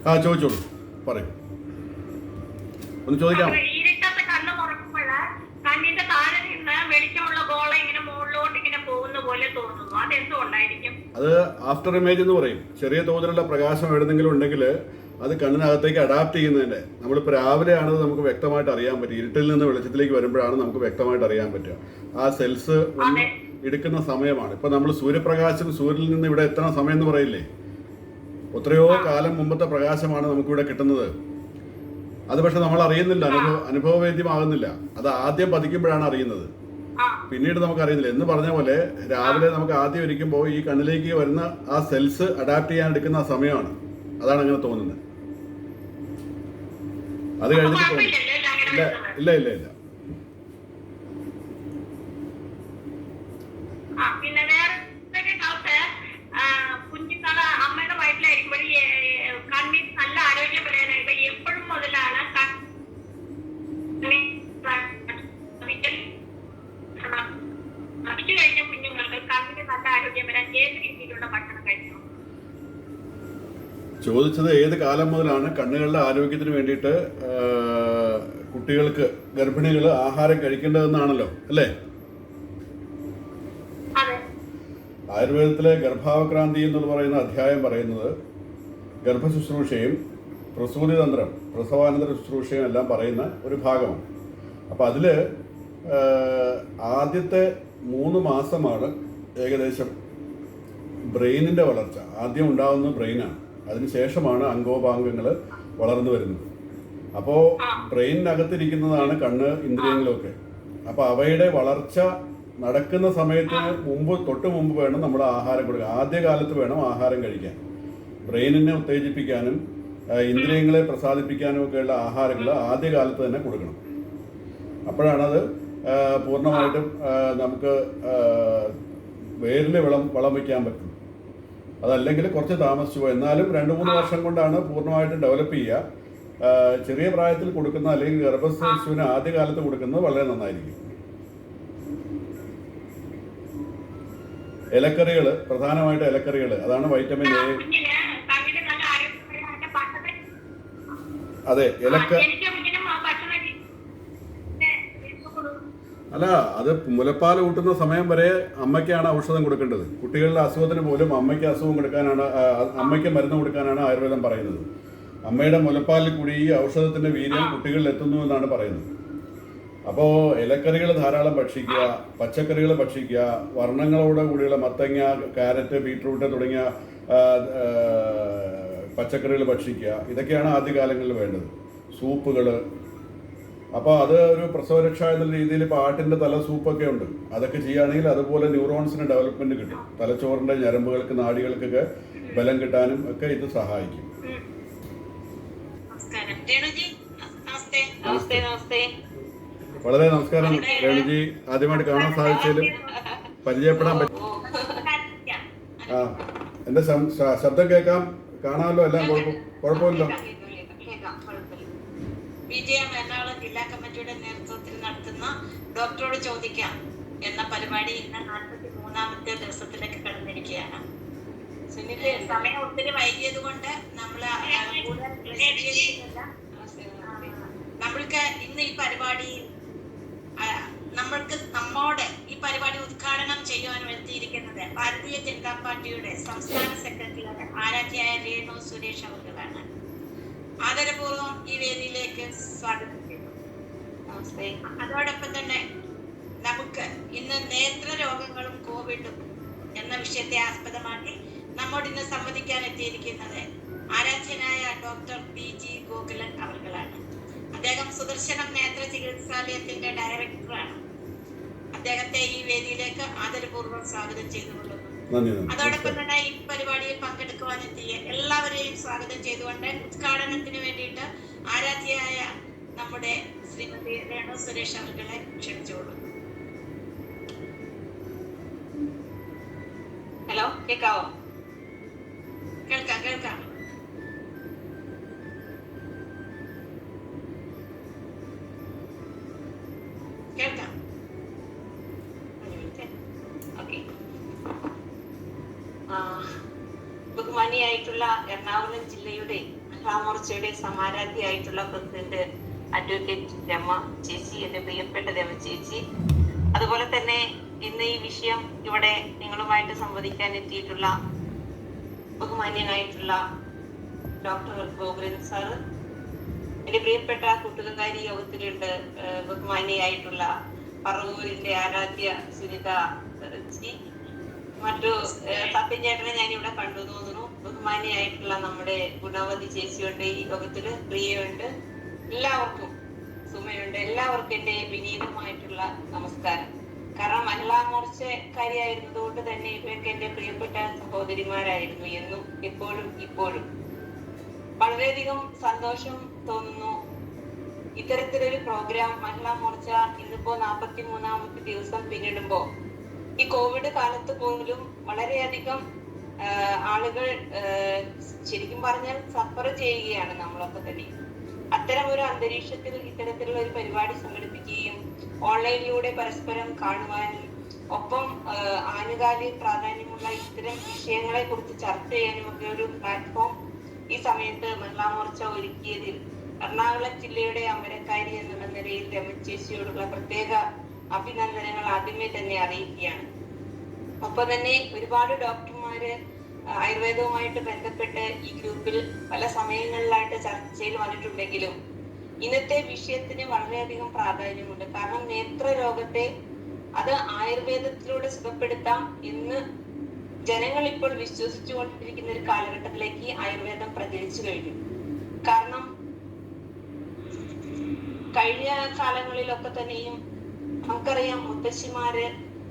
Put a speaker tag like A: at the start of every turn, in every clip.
A: ആ ചോദിച്ചോളൂ, പറയും ഒന്ന് ചോദിക്കാം.
B: ഇരുട്ടത്ത് കണ്ണ് തുറക്കുമ്പോഴ് കണ്ണിന്റെ താഴെ നിന്ന് വെളിച്ചമുള്ള ഗോള ഇങ്ങനെ മുകളിലോട്ട് ഇങ്ങനെ പോകുന്ന പോലെ തോന്നുന്നു. അത് എന്തുകൊണ്ടായിരിക്കും?
A: അത് ആഫ്റ്റർ ഇമേജ് എന്ന് പറയും. ചെറിയ തോതിലുള്ള പ്രകാശം എവിടെന്നെങ്കിലും ഉണ്ടെങ്കിൽ അത് കണ്ണിനകത്തേക്ക് അഡാപ്റ്റ് ചെയ്യുന്നതിൻ്റെ, നമ്മളിപ്പോൾ രാവിലെയാണത് നമുക്ക് വ്യക്തമായിട്ട് അറിയാൻ പറ്റും. ഇരുട്ടിൽ നിന്ന് വെളിച്ചത്തിലേക്ക് വരുമ്പോഴാണ് നമുക്ക് വ്യക്തമായിട്ട് അറിയാൻ പറ്റുക. ആ സെൽസ് ഒന്ന് എടുക്കുന്ന സമയമാണ്. ഇപ്പം നമ്മൾ സൂര്യപ്രകാശം സൂര്യനിൽ നിന്ന് ഇവിടെ എത്തണ സമയം എന്ന് പറയില്ലേ, എത്രയോ കാലം മുമ്പത്തെ പ്രകാശമാണ് നമുക്കിവിടെ കിട്ടുന്നത്. അത് പക്ഷെ നമ്മൾ അറിയുന്നില്ല, അനുഭവവേദ്യമാകുന്നില്ല. അത് ആദ്യം പതിക്കുമ്പോഴാണ് അറിയുന്നത്, പിന്നീട് നമുക്ക് അറിയുന്നില്ല. എന്ന് പറഞ്ഞ പോലെ രാവിലെ നമുക്ക് ആദ്യം ഇരിക്കുമ്പോൾ ഈ കണ്ണിലേക്ക് വരുന്ന ആ സെൽസ് അഡാപ്റ്റ് ചെയ്യാൻ എടുക്കുന്ന ആ സമയമാണ്. അതാണ് അങ്ങനെ തോന്നുന്നത്. അത് കഴിഞ്ഞിട്ട് ഇല്ല ഇല്ല ഇല്ല ഇല്ല.
B: പിന്നെ വേറെ കുഞ്ഞുങ്ങള് അമ്മയുടെ വയറ്റിലായിരിക്കുമ്പോൾ കണ്ണിന് നല്ല ആരോഗ്യം വരാനായിട്ട് എപ്പോഴും മുതലാണ് കഴിഞ്ഞ കുഞ്ഞുങ്ങൾക്ക് കണ്ണിന് നല്ല ആരോഗ്യം വരാൻ ഏത് രീതിയിലുള്ള ഭക്ഷണം കഴിക്കണം?
A: ചോദിച്ചത് ഏത് കാലം മുതലാണ് കണ്ണുകളുടെ ആരോഗ്യത്തിന് വേണ്ടിയിട്ട് കുട്ടികൾക്ക്, ഗർഭിണികൾ ആഹാരം കഴിക്കേണ്ടതെന്നാണല്ലോ, അല്ലേ? ആയുർവേദത്തിലെ ഗർഭാവക്രാന്തി എന്ന് പറയുന്ന അധ്യായം പറയുന്നത് ഗർഭശുശ്രൂഷയും പ്രസൂതിതന്ത്രം, പ്രസവാനന്തര ശുശ്രൂഷയും എല്ലാം പറയുന്ന ഒരു ഭാഗമാണ്. അപ്പോൾ അതിൽ ആദ്യത്തെ 3 മാസമാണ് ഏകദേശം ബ്രെയിനിൻ്റെ വളർച്ച. ആദ്യം ഉണ്ടാകുന്നത് ബ്രെയിനാണ്, അതിനുശേഷമാണ് അംഗോപാംഗങ്ങൾ വളർന്നു വരുന്നത്. അപ്പോൾ ബ്രെയിനിനകത്തിരിക്കുന്നതാണ് കണ്ണ്, ഇന്ദ്രിയങ്ങളൊക്കെ. അപ്പോൾ അവയുടെ വളർച്ച നടക്കുന്ന സമയത്തിന് തൊട്ട് മുമ്പ് വേണം നമ്മൾ ആഹാരം കൊടുക്കുക. ആദ്യകാലത്ത് വേണം ആഹാരം കഴിക്കാൻ. ബ്രെയിനിനെ ഉത്തേജിപ്പിക്കാനും ഇന്ദ്രിയങ്ങളെ പ്രസാദിപ്പിക്കാനും ഒക്കെയുള്ള ആഹാരങ്ങൾ ആദ്യകാലത്ത് തന്നെ കൊടുക്കണം. അപ്പോഴാണത് പൂർണ്ണമായിട്ടും നമുക്ക് വേരിൽ വളം വയ്ക്കാൻ പറ്റും. അതല്ലെങ്കിൽ കുറച്ച് താമസിച്ചു പോകും. എന്നാലും 2-3 വർഷം കൊണ്ടാണ് പൂർണ്ണമായിട്ടും ഡെവലപ്പ് ചെയ്യുക. ചെറിയ പ്രായത്തിൽ കൊടുക്കുന്ന അല്ലെങ്കിൽ ഗർഭശിശുവിന് ആദ്യകാലത്ത് കൊടുക്കുന്നത് വളരെ നന്നായിരിക്കും. ഇലക്കറികൾ, പ്രധാനമായിട്ട് ഇലക്കറികൾ, അതാണ് വൈറ്റമിൻ എ. അതെ, അല്ല, അത് മുലപ്പാൽ കൂട്ടുന്ന സമയം വരെ അമ്മയ്ക്കാണ് ഔഷധം കൊടുക്കേണ്ടത്. കുട്ടികളുടെ അസുഖത്തിന് പോലും അമ്മയ്ക്ക് അമ്മയ്ക്ക് മരുന്ന് കൊടുക്കാനാണ് ആയുർവേദം പറയുന്നത്. അമ്മയുടെ മുലപ്പാലിൽ കൂടി ഈ ഔഷധത്തിന്റെ വീര്യം കുട്ടികളിൽ എത്തുന്നു എന്നാണ് പറയുന്നത്. അപ്പോൾ ഇലക്കറികൾ ധാരാളം ഭക്ഷിക്കുക, പച്ചക്കറികൾ ഭക്ഷിക്കുക, വർണ്ണങ്ങളോട് കൂടിയുള്ള മത്തങ്ങ, ക്യാരറ്റ്, ബീട്രൂട്ട് തുടങ്ങിയ പച്ചക്കറികൾ ഭക്ഷിക്കുക. ഇതൊക്കെയാണ് ആദ്യകാലങ്ങളിൽ വേണ്ടത്. സൂപ്പുകൾ. അപ്പോൾ അത് ഒരു പ്രസവരക്ഷ എന്ന രീതിയിൽ ഇപ്പോൾ ആട്ടിൻ്റെ തല സൂപ്പൊക്കെ ഉണ്ട്. അതൊക്കെ ചെയ്യുകയാണെങ്കിൽ അതുപോലെ ന്യൂറോൺസിന് ഡെവലപ്മെൻറ്റ് കിട്ടും. തലച്ചോറിൻ്റെ ഞരമ്പുകൾക്ക്, നാഡികൾക്കൊക്കെ ബലം കിട്ടാനും ഒക്കെ ഇത് സഹായിക്കും. വളരെ നമസ്കാരം രേണുജി. ആദ്യമായിട്ട് കാണാൻ സാധിച്ചതിലും പരിചയപ്പെടാൻ പറ്റും. എൻ്റെ ശബ്ദം കേൾക്കാം, കാണാമല്ലോ, എല്ലാം കുഴപ്പമില്ല.
C: വിജയം എറണാകുളം ജില്ലാ കമ്മിറ്റിയുടെ നേതൃത്വത്തിൽ നടത്തുന്ന ഡോക്ടറോട് ചോദിക്കാം എന്ന പരിപാടി ഇന്ന് 43ാമത്തെ ദിവസത്തിലേക്ക് കടന്നിരിക്കുകയാണ്. സമയം ഒത്തിരി വൈകിയത് കൊണ്ട് നമ്മൾക്ക് ഇന്ന് ഈ പരിപാടി നമ്മോട് ഈ പരിപാടി ഉദ്ഘാടനം ചെയ്യുവാൻ എത്തിയിരിക്കുന്നത് ഭാരതീയ ജനതാ പാർട്ടിയുടെ സംസ്ഥാന സെക്രട്ടറി ആരാധ്യയായ രേണു സുരേഷ് അവർകളാണ്. ആദരപൂർവ്വം ഈ വേദിയിലേക്ക് സ്വാഗതം ചെയ്യുന്നു. അതോടൊപ്പം തന്നെ നമുക്ക് ഇന്ന് നേത്ര രോഗങ്ങളും കോവിഡും എന്ന വിഷയത്തെ ആസ്പദമാക്കി നമ്മോട് ഇന്ന് സംവദിക്കാൻ എത്തിയിരിക്കുന്നത് ആരാധ്യനായ ഡോക്ടർ PG ഗോകുലൻ അവർകളാണ്. അദ്ദേഹം സുദർശനം നേത്ര ചികിത്സാലയത്തിന്റെ ഡയറക്ടറാണ്. അദ്ദേഹത്തെ ഈ വേദിയിലേക്ക് ആദരപൂർവ്വം സ്വാഗതം ചെയ്തുകൊള്ളുന്നു. അതോടൊപ്പം തന്നെ ഈ പരിപാടിയിൽ പങ്കെടുക്കുവാനെത്തിയ എല്ലാവരെയും സ്വാഗതം ചെയ്തുകൊണ്ട് ഉദ്ഘാടനത്തിന് വേണ്ടിയിട്ട് ആരാധ്യയായ നമ്മുടെ ശ്രീമതി രേണു സുരേഷ് അവർകളെ ക്ഷണിച്ചോളൂ. ഹലോ, കേൾക്കാവോ? കേൾക്കാം. കേൾക്കാം. ബഹുമാനിയായിട്ടുള്ള ആയിട്ടുള്ള എറണാകുളം ജില്ലയുടെ മഹിളാ മോർച്ചയുടെ സമാരാധ്യയായിട്ടുള്ള പ്രസിഡന്റ് അഡ്വക്കേറ്റ് രമ ചേച്ചി, എന്റെ പ്രിയപ്പെട്ട രമ ചേച്ചി, അതുപോലെ തന്നെ ഇന്ന് ഈ വിഷയം ഇവിടെ നിങ്ങളുമായിട്ട് സംവദിക്കാൻ എത്തിയിട്ടുള്ള ബഹുമാന്യനായിട്ടുള്ള ഡോക്ടർ ഗോകുലൻ സാറ്, എന്റെ പ്രിയപ്പെട്ട കൂട്ടുകാരി യോഗത്തിലുണ്ട് ബഹുമാനിയായിട്ടുള്ള പറവൂരിന്റെ ആരാധ്യ സുനിത ജി, മറ്റു സത്യം ചേട്ടനെ ഞാനിവിടെ കണ്ടു തോന്നുന്നു. ബഹുമാനിയായിട്ടുള്ള നമ്മുടെ ഗുണവതി ചേച്ചിയുണ്ട് ഈ യോഗത്തില്, പ്രിയയുണ്ട്, എല്ലാവർക്കും സുമയുണ്ട്, എല്ലാവർക്കും എന്റെ വിനീതമായിട്ടുള്ള നമസ്കാരം. കാരണം മഹിളാ മോർച്ചക്കാരിയായിരുന്നത് കൊണ്ട് തന്നെ ഇവരൊക്കെ എന്റെ പ്രിയപ്പെട്ട സഹോദരിമാരായിരുന്നു, എന്നും എപ്പോഴും ഇപ്പോഴും. വളരെയധികം സന്തോഷം തോന്നുന്നു ഇത്തരത്തിലൊരു പ്രോഗ്രാം മഹിളാ മോർച്ച ഇന്നിപ്പോ 43ാമത്തെ ദിവസം പിന്നിടുമ്പോ ഈ കോവിഡ് കാലത്ത് പോലും വളരെയധികം ആളുകൾ ശരിക്കും പറഞ്ഞാൽ സഫർ ചെയ്യുകയാണ് നമ്മളൊക്കെ തന്നെ. അത്തരം ഒരു അന്തരീക്ഷത്തിൽ ഇത്തരത്തിലുള്ള ഒരു പരിപാടി സംഘടിപ്പിക്കുകയും ഓൺലൈനിലൂടെ പരസ്പരം കാണുവാനും ഒപ്പം ആനുകാലിക പ്രാധാന്യമുള്ള ഇത്തരം വിഷയങ്ങളെ കുറിച്ച് ചർച്ച ചെയ്യാനും ഒക്കെ ഒരു പ്ലാറ്റ്ഫോം ഈ സമയത്ത് മഹിളാ മോർച്ച ഒരുക്കിയതിൽ എറണാകുളം ജില്ലയുടെ അമരക്കാരി എന്നുള്ള നിലയിൽ രമചേച്ചിയോടുള്ള പ്രത്യേക അഭിനന്ദനങ്ങൾ ആദ്യമേ തന്നെ അറിയിക്കുകയാണ്. ഒപ്പം തന്നെ ഒരുപാട് ഡോക്ടർമാര് ആയുർവേദവുമായിട്ട് ബന്ധപ്പെട്ട് ഈ ഗ്രൂപ്പിൽ പല സമയങ്ങളിലായിട്ട് ചർച്ചയിൽ വന്നിട്ടുണ്ടെങ്കിലും ഇന്നത്തെ വിഷയത്തിന് വളരെയധികം പ്രാധാന്യമുണ്ട്. കാരണം നേത്രരോഗത്തെ അത് ആയുർവേദത്തിലൂടെ സുഖപ്പെടുത്താം എന്ന് ജനങ്ങൾ ഇപ്പോൾ വിശ്വസിച്ചുകൊണ്ടിരിക്കുന്ന ഒരു കാലഘട്ടത്തിലേക്ക് ആയുർവേദം പ്രചരിച്ചു കഴിഞ്ഞു. കാരണം കഴിഞ്ഞ കാലങ്ങളിലൊക്കെ തന്നെയും നമുക്കറിയാം, മുത്തശ്ശിമാര്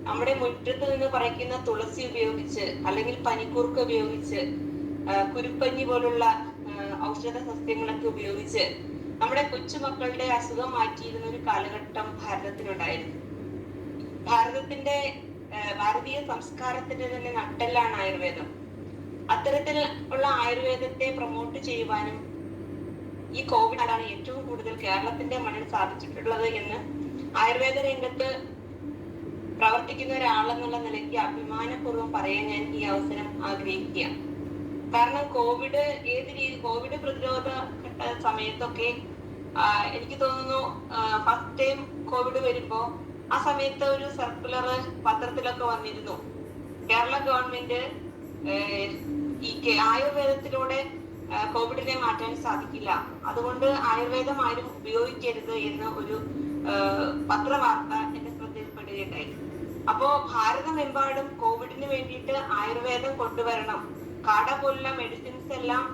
C: നമ്മുടെ മുറ്റത്ത് നിന്ന് പറിക്കുന്ന തുളസി ഉപയോഗിച്ച് അല്ലെങ്കിൽ പനിക്കൂർക്ക ഉപയോഗിച്ച് കുരുപ്പഞ്ഞി പോലുള്ള ഔഷധ സസ്യങ്ങളൊക്കെ ഉപയോഗിച്ച് നമ്മുടെ കൊച്ചുമക്കളുടെ അസുഖം മാറ്റിയിരുന്ന ഒരു കാലഘട്ടം ഭാരതത്തിനുണ്ടായിരുന്നു. ഭാരതത്തിന്റെ ഭാരതീയ സംസ്കാരത്തിന്റെ തന്നെ നട്ടെല്ലാണ് ആയുർവേദം. അത്തരത്തിൽ ഉള്ള ആയുർവേദത്തെ പ്രൊമോട്ട് ചെയ്യുവാനും ഈ കോവിഡാണ് ഏറ്റവും കൂടുതൽ കേരളത്തിന്റെ മണ്ണിൽ സാധിച്ചിട്ടുള്ളത് എന്ന് ആയുർവേദ രംഗത്ത് പ്രവർത്തിക്കുന്ന ഒരാളെന്നുള്ള നിലയ്ക്ക് അഭിമാനപൂർവ്വം പറയാൻ ഞാൻ ഈ അവസരം ആഗ്രഹിക്കുകയാണ്. കാരണം കോവിഡ് പ്രതിരോധ സമയത്തൊക്കെ എനിക്ക് തോന്നുന്നു ഫസ്റ്റ് ടൈം കോവിഡ് വരുമ്പോ ആ സമയത്ത് ഒരു സർക്കുലർ പത്രത്തിലൊക്കെ വന്നിരുന്നു, കേരള ഗവൺമെന്റ് ഈ ആയുർവേദത്തിലൂടെ കോവിഡിനെ മാറ്റാൻ സാധിക്കില്ല, അതുകൊണ്ട് ആയുർവേദം ആരും ഉപയോഗിക്കരുത് എന്ന ഒരു പത്രവാർത്ത എന്റെ ശ്രദ്ധയിൽപ്പെടുകയുണ്ടായി. അപ്പോ ഭാരതമെമ്പാടും കോവിഡിന് വേണ്ടിയിട്ട് ആയുർവേദം കൊണ്ടുവരണം, കാട പോലുള്ള മെഡിസിൻസ് എല്ലാം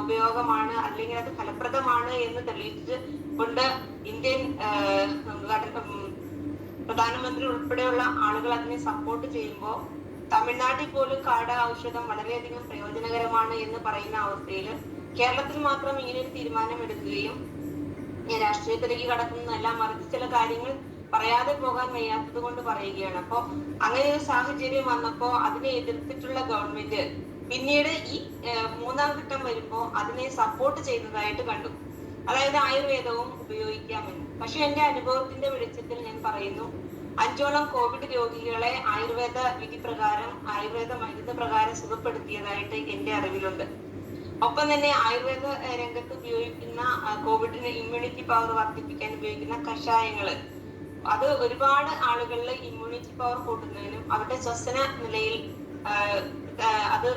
C: ഉപയോഗമാണ് അല്ലെങ്കിൽ അത് ഫലപ്രദമാണ് എന്ന് തെളിയിച്ച് കൊണ്ട് ഇന്ത്യൻ പ്രധാനമന്ത്രി ഉൾപ്പെടെയുള്ള ആളുകൾ അതിനെ സപ്പോർട്ട് ചെയ്യുമ്പോൾ തമിഴ്നാട്ടിൽ പോലും കാട ഔഷധം വളരെയധികം പ്രയോജനകരമാണ് എന്ന് പറയുന്ന അവസ്ഥയിൽ കേരളത്തിൽ മാത്രം ഇങ്ങനെ ഒരു തീരുമാനം എടുക്കുകയും രാഷ്ട്രീയത്തിലേക്ക് കടക്കുന്നതല്ല, മറിച്ച് ചില കാര്യങ്ങൾ പറയാതെ പോകാൻ വയ്യാത്തത് കൊണ്ട് പറയുകയാണ്. അപ്പോ അങ്ങനെ ഒരു സാഹചര്യം വന്നപ്പോ അതിനെ എതിർത്തിട്ടുള്ള ഗവൺമെന്റ് പിന്നീട് ഈ 3ാം ഘട്ടം വരുമ്പോ അതിനെ സപ്പോർട്ട് ചെയ്യുന്നതായിട്ട് കണ്ടു, അതായത് ആയുർവേദവും ഉപയോഗിക്കാമെന്ന്. പക്ഷെ എന്റെ അനുഭവത്തിന്റെ വെളിച്ചത്തിൽ ഞാൻ പറയുന്നു, 5ഓളം കോവിഡ് രോഗികളെ ആയുർവേദ വിധി പ്രകാരം ആയുർവേദ മരുന്ന് പ്രകാരം സുഖപ്പെടുത്തിയതായിട്ട് എന്റെ അറിവിലുണ്ട്. ഒപ്പം തന്നെ ആയുർവേദ രംഗത്ത് ഉപയോഗിക്കുന്ന കോവിഡിന് ഇമ്മ്യൂണിറ്റി പവർ വർദ്ധിപ്പിക്കാൻ ഉപയോഗിക്കുന്ന കഷായങ്ങള് അത് ഒരുപാട് ആളുകളിൽ ഇമ്മ്യൂണിറ്റി പവർ കൂട്ടുന്നതിനും അവരുടെ ശ്വസന നിലയിൽ അത്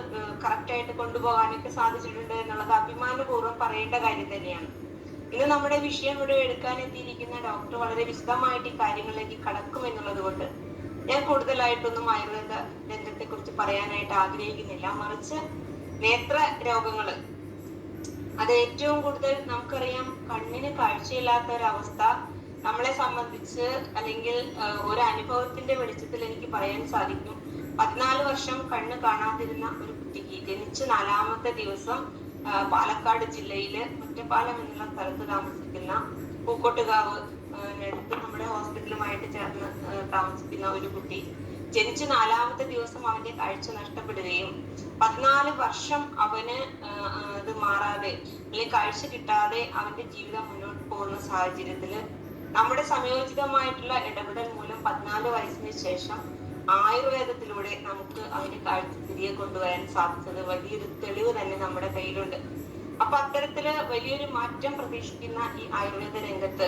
C: കറക്റ്റായിട്ട് കൊണ്ടുപോകാനൊക്കെ സാധിച്ചിട്ടുണ്ട് എന്നുള്ളത് അഭിമാനപൂർവ്വം പറയേണ്ട കാര്യം തന്നെയാണ്. ഇന്ന് നമ്മുടെ വിഷയം ഇവിടെ എടുക്കാൻ എത്തിയിരിക്കുന്ന ഡോക്ടർ വളരെ വിശദമായിട്ട് ഈ കാര്യങ്ങളിലേക്ക് കടക്കുമെന്നുള്ളത് കൊണ്ട് ഞാൻ കൂടുതലായിട്ടൊന്നും ആയുർവേദ രംഗത്തെ കുറിച്ച് പറയാനായിട്ട് ആഗ്രഹിക്കുന്നില്ല. മറിച്ച് നേത്ര രോഗങ്ങള് അത് ഏറ്റവും കൂടുതൽ നമുക്കറിയാം, കണ്ണിന് കാഴ്ചയില്ലാത്ത ഒരവസ്ഥ നമ്മളെ സംബന്ധിച്ച് അല്ലെങ്കിൽ ഒരു അനുഭവത്തിന്റെ വെളിച്ചത്തിൽ എനിക്ക് പറയാൻ സാധിക്കും. 14 വർഷം കണ്ണ് കാണാതിരുന്ന ഒരു കുട്ടിക്ക് ജനിച്ച് 4ാമത്തെ ദിവസം പാലക്കാട് ജില്ലയില് ഒറ്റപ്പാലം എന്നുള്ള സ്ഥലത്ത് താമസിക്കുന്ന പൂക്കോട്ടുകാവ് അടുത്ത് നമ്മുടെ ഹോസ്പിറ്റലുമായിട്ട് ചേർന്ന് താമസിക്കുന്ന ഒരു കുട്ടി ജനിച്ച് 4ാമത്തെ ദിവസം അവന്റെ കാഴ്ച നഷ്ടപ്പെടുകയും 14 വർഷം അവന് അത് മാറാതെ അല്ലെങ്കിൽ കാഴ്ച കിട്ടാതെ അവന്റെ ജീവിതം മുന്നോട്ട് പോകുന്ന സാഹചര്യത്തില് നമ്മുടെ സമയോചിതമായിട്ടുള്ള ഇടപെടൽ മൂലം 14 വയസ്സിന് ശേഷം ആയുർവേദത്തിലൂടെ നമുക്ക് അതിന് കാഴ്ച തിരികെ കൊണ്ടുവരാൻ സാധിച്ചത് വലിയൊരു തെളിവ് തന്നെ നമ്മുടെ കയ്യിലുണ്ട്. അപ്പൊ അത്തരത്തില് വലിയൊരു മാറ്റം പ്രതീക്ഷിക്കുന്ന ഈ ആയുർവേദ രംഗത്ത്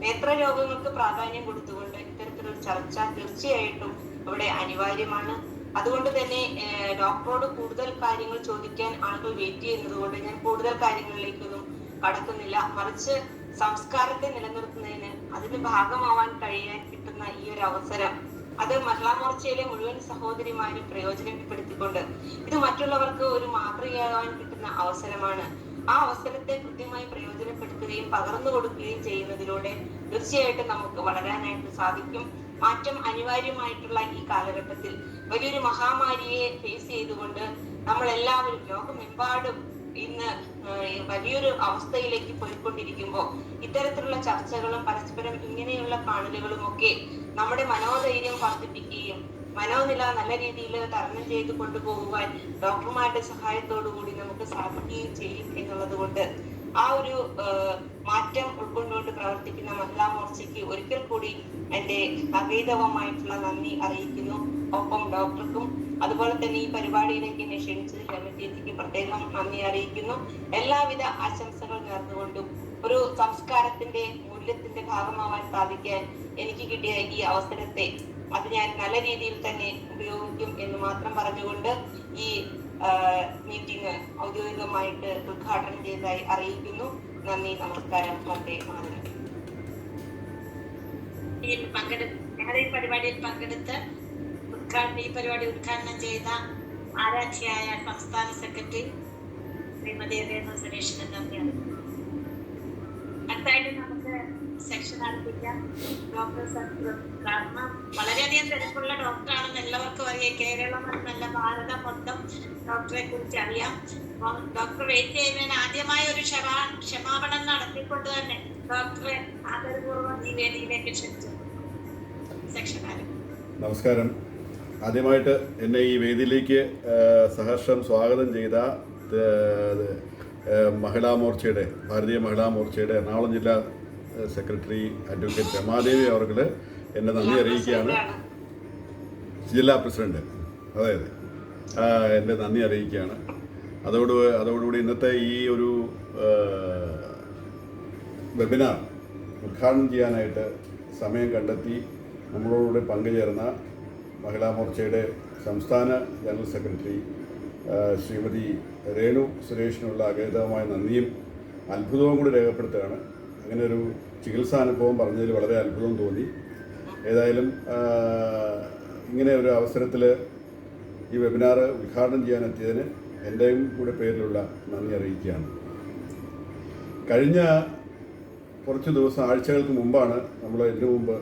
C: നേത്രരോഗങ്ങൾക്ക് പ്രാധാന്യം കൊടുത്തുകൊണ്ട് ഇത്തരത്തിലൊരു ചർച്ച തീർച്ചയായിട്ടും ഇവിടെ അനിവാര്യമാണ്. അതുകൊണ്ട് തന്നെ ഡോക്ടറോട് കൂടുതൽ കാര്യങ്ങൾ ചോദിക്കാൻ ആളുകൾ വെയിറ്റ് ചെയ്യുന്നത് കൊണ്ട് ഞാൻ കൂടുതൽ കാര്യങ്ങളിലേക്കൊന്നും കടക്കുന്നില്ല. മറിച്ച് സംസ്കാരത്തെ നിലനിർത്തുന്നതിന് അതിന് ഭാഗമാവാൻ കഴിയാൻ കിട്ടുന്ന ഈ ഒരു അവസരം അത് മഹിളാ മോർച്ചയിലെ മുഴുവൻ സഹോദരിമാരും പ്രയോജനപ്പെടുത്തിക്കൊണ്ട് ഇത് മറ്റുള്ളവർക്ക് ഒരു മാതൃകയാവാൻ കിട്ടുന്ന അവസരമാണ്. ആ അവസരത്തെ കൃത്യമായി പ്രയോജനപ്പെടുത്തുകയും പകർന്നു കൊടുക്കുകയും ചെയ്യുന്നതിലൂടെ തീർച്ചയായിട്ടും നമുക്ക് വളരാനായിട്ട് സാധിക്കും. മാറ്റം അനിവാര്യമായിട്ടുള്ള ഈ കാലഘട്ടത്തിൽ വലിയൊരു മഹാമാരിയെ ഫേസ് ചെയ്തുകൊണ്ട് നമ്മൾ എല്ലാവരും ലോകമെമ്പാടും ഇന്ന് വലിയൊരു അവസ്ഥയിലേക്ക് പോയിക്കൊണ്ടിരിക്കുമ്പോൾ ഇത്തരത്തിലുള്ള ചർച്ചകളും പരസ്പരം ഇങ്ങനെയുള്ള കാണലുകളും ഒക്കെ നമ്മുടെ മനോധൈര്യം വർദ്ധിപ്പിക്കുകയും മനോനില നല്ല രീതിയിൽ തരണം ചെയ്ത് കൊണ്ടുപോകുവാൻ ഡോക്ടർമാരുടെ സഹായത്തോടു കൂടി നമുക്ക് സാധിക്കുകയും ചെയ്യും എന്നുള്ളത് കൊണ്ട് ആ ഒരു മാറ്റം ഉൾക്കൊണ്ടുകൊണ്ട് പ്രവർത്തിക്കുന്ന മഹിളാ മോർച്ചയ്ക്ക് ഒരിക്കൽ കൂടി എന്റെ അഗൈതവമായിട്ടുള്ള നന്ദി അറിയിക്കുന്നു. ഒപ്പം ഡോക്ടർക്കും അതുപോലെ തന്നെ ഈ പരിപാടിയിലേക്ക് എന്നെ ക്ഷണിച്ചത് രമേശിക്ക് പ്രത്യേകം നന്ദി അറിയിക്കുന്നു. എല്ലാവിധ ആശംസകൾ നേർന്നുകൊണ്ടും ഒരു സംസ്കാരത്തിന്റെ മൂല്യത്തിന്റെ ഭാഗമാവാൻ സാധിക്കാൻ എനിക്ക് കിട്ടിയ ഈ അവസരത്തെ അത് ഞാൻ നല്ല രീതിയിൽ തന്നെ ഉപയോഗിക്കും എന്ന് മാത്രം പറഞ്ഞുകൊണ്ട് ഈ മീറ്റിംഗ് ഔദ്യോഗികമായിട്ട് ഉദ്ഘാടനം ചെയ്തതായി അറിയിക്കുന്നു. നന്ദി, നമസ്കാരം. വന്ദേ മാതരം. ഞങ്ങളുടെ ഈ പരിപാടിയിൽ പങ്കെടുത്ത് ഈ പരിപാടി ഉദ്ഘാടനം ചെയ്ത ആരാധ്യയായ സംസ്ഥാന സെക്രട്ടറി ശ്രീമതി രേണു സുരേഷിന് നന്ദി അറിയിക്കുന്നു. അടുത്തായിട്ട് നമുക്ക് സെക്ഷൻ ആരംഭിക്കാം. ഡോക്ടർ കാരണം വളരെയധികം തിരക്കുള്ള ഡോക്ടറാണെന്ന് എല്ലാവർക്കും അറിയാം. കേരളം എന്നല്ല ഭാരതം മൊത്തം ഡോക്ടറെ കുറിച്ച് അറിയാം. ഡോക്ടർ വെയിറ്റ് ചെയ്യുന്നതിന് ആദ്യമായി ഒരു ക്ഷമാപണം നടത്തിക്കൊണ്ട് തന്നെ ഡോക്ടറെ ആദരപൂർവ്വം ഈ വേദിയിലേക്ക് ക്ഷണിച്ചു. സെക്ഷൻ ആരംഭിക്കും.
A: നമസ്കാരം. ആദ്യമായിട്ട് എന്നെ ഈ വേദിയിലേക്ക് സഹർഷം സ്വാഗതം ചെയ്ത മഹിളാ മോർച്ചയുടെ ഭാരതീയ മഹിളാ മോർച്ചയുടെ എറണാകുളം ജില്ലാ സെക്രട്ടറി അഡ്വക്കേറ്റ് രമാദേവി അവർക്ക് എന്നെ നന്ദി അറിയിക്കുകയാണ്. ജില്ലാ പ്രസിഡന്റ്, അതെ എൻ്റെ നന്ദി അറിയിക്കുകയാണ്. അതോടുകൂടി ഇന്നത്തെ ഈ ഒരു വെബിനാർ ഉദ്ഘാടനം ചെയ്യാനായിട്ട് സമയം കണ്ടെത്തി നമ്മളോടുകൂടി പങ്കുചേർന്ന മഹിളാ മോർച്ചയുടെ സംസ്ഥാന ജനറൽ സെക്രട്ടറി ശ്രീമതി രേണു സുരേഷിനുള്ള അഗൈതമായ നന്ദിയും അത്ഭുതവും കൂടി രേഖപ്പെടുത്തുകയാണ്. അങ്ങനെ ഒരു ചികിത്സാനുഭവം പറഞ്ഞതിൽ വളരെ അത്ഭുതം തോന്നി. ഏതായാലും ഇങ്ങനെ ഒരു അവസരത്തിൽ ഈ വെബിനാർ ഉദ്ഘാടനം ചെയ്യാനെത്തിയതിന് എൻ്റെയും കൂടെ പേരിലുള്ള നന്ദി അറിയിക്കുകയാണ്. കഴിഞ്ഞ കുറച്ച് ദിവസം ആഴ്ചകൾക്ക് മുമ്പാണ് നമ്മൾ ഇതിനു മുമ്പ്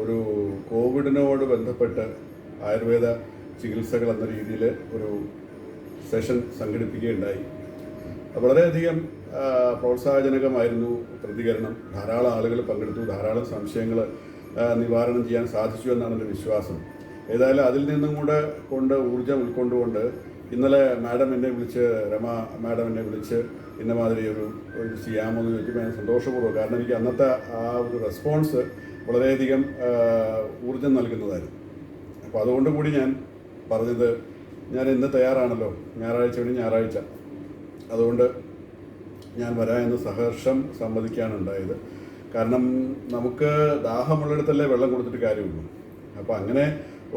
A: ഒരു കോവിഡിനോട് ബന്ധപ്പെട്ട് ആയുർവേദ ചികിത്സകൾ എന്ന രീതിയിൽ ഒരു സെഷൻ സംഘടിപ്പിക്കുകയുണ്ടായി. വളരെയധികം പ്രോത്സാഹജനകമായിരുന്നു പ്രതികരണം. ധാരാളം ആളുകൾ പങ്കെടുത്തു, ധാരാളം സംശയങ്ങൾ നിവാരണം ചെയ്യാൻ സാധിച്ചു എന്നാണ് എൻ്റെ വിശ്വാസം. ഏതായാലും അതിൽ നിന്നും കൂടെ ഊർജ്ജം ഉൾക്കൊണ്ടുകൊണ്ട് ഇന്നലെ മാഡം എന്നെ വിളിച്ച് രമ മാഡം എന്നെ വിളിച്ച് ഇന്ന മാതിരി ഒരു ചെയ്യാമോ എന്ന് ചോദിച്ചപ്പോൾ ഞാൻ സന്തോഷപൂർവ്വം, കാരണം എനിക്ക് അന്നത്തെ ആ ഒരു റെസ്പോൺസ് വളരെയധികം ഊർജ്ജം നൽകുന്നതായിരുന്നു. അപ്പോൾ അതുകൊണ്ട് കൂടി ഞാൻ പറഞ്ഞത് ഞാൻ ഇന്ന് തയ്യാറാണല്ലോ, ഞായറാഴ്ച, അതുകൊണ്ട് ഞാൻ വരാമെന്ന് സഹർഷം സമ്മതിക്കാനുണ്ടായത്. കാരണം നമുക്ക് ദാഹമുള്ളിടത്തല്ലേ വെള്ളം കൊടുത്തിട്ട് കാര്യമുള്ളൂ. അപ്പോൾ അങ്ങനെ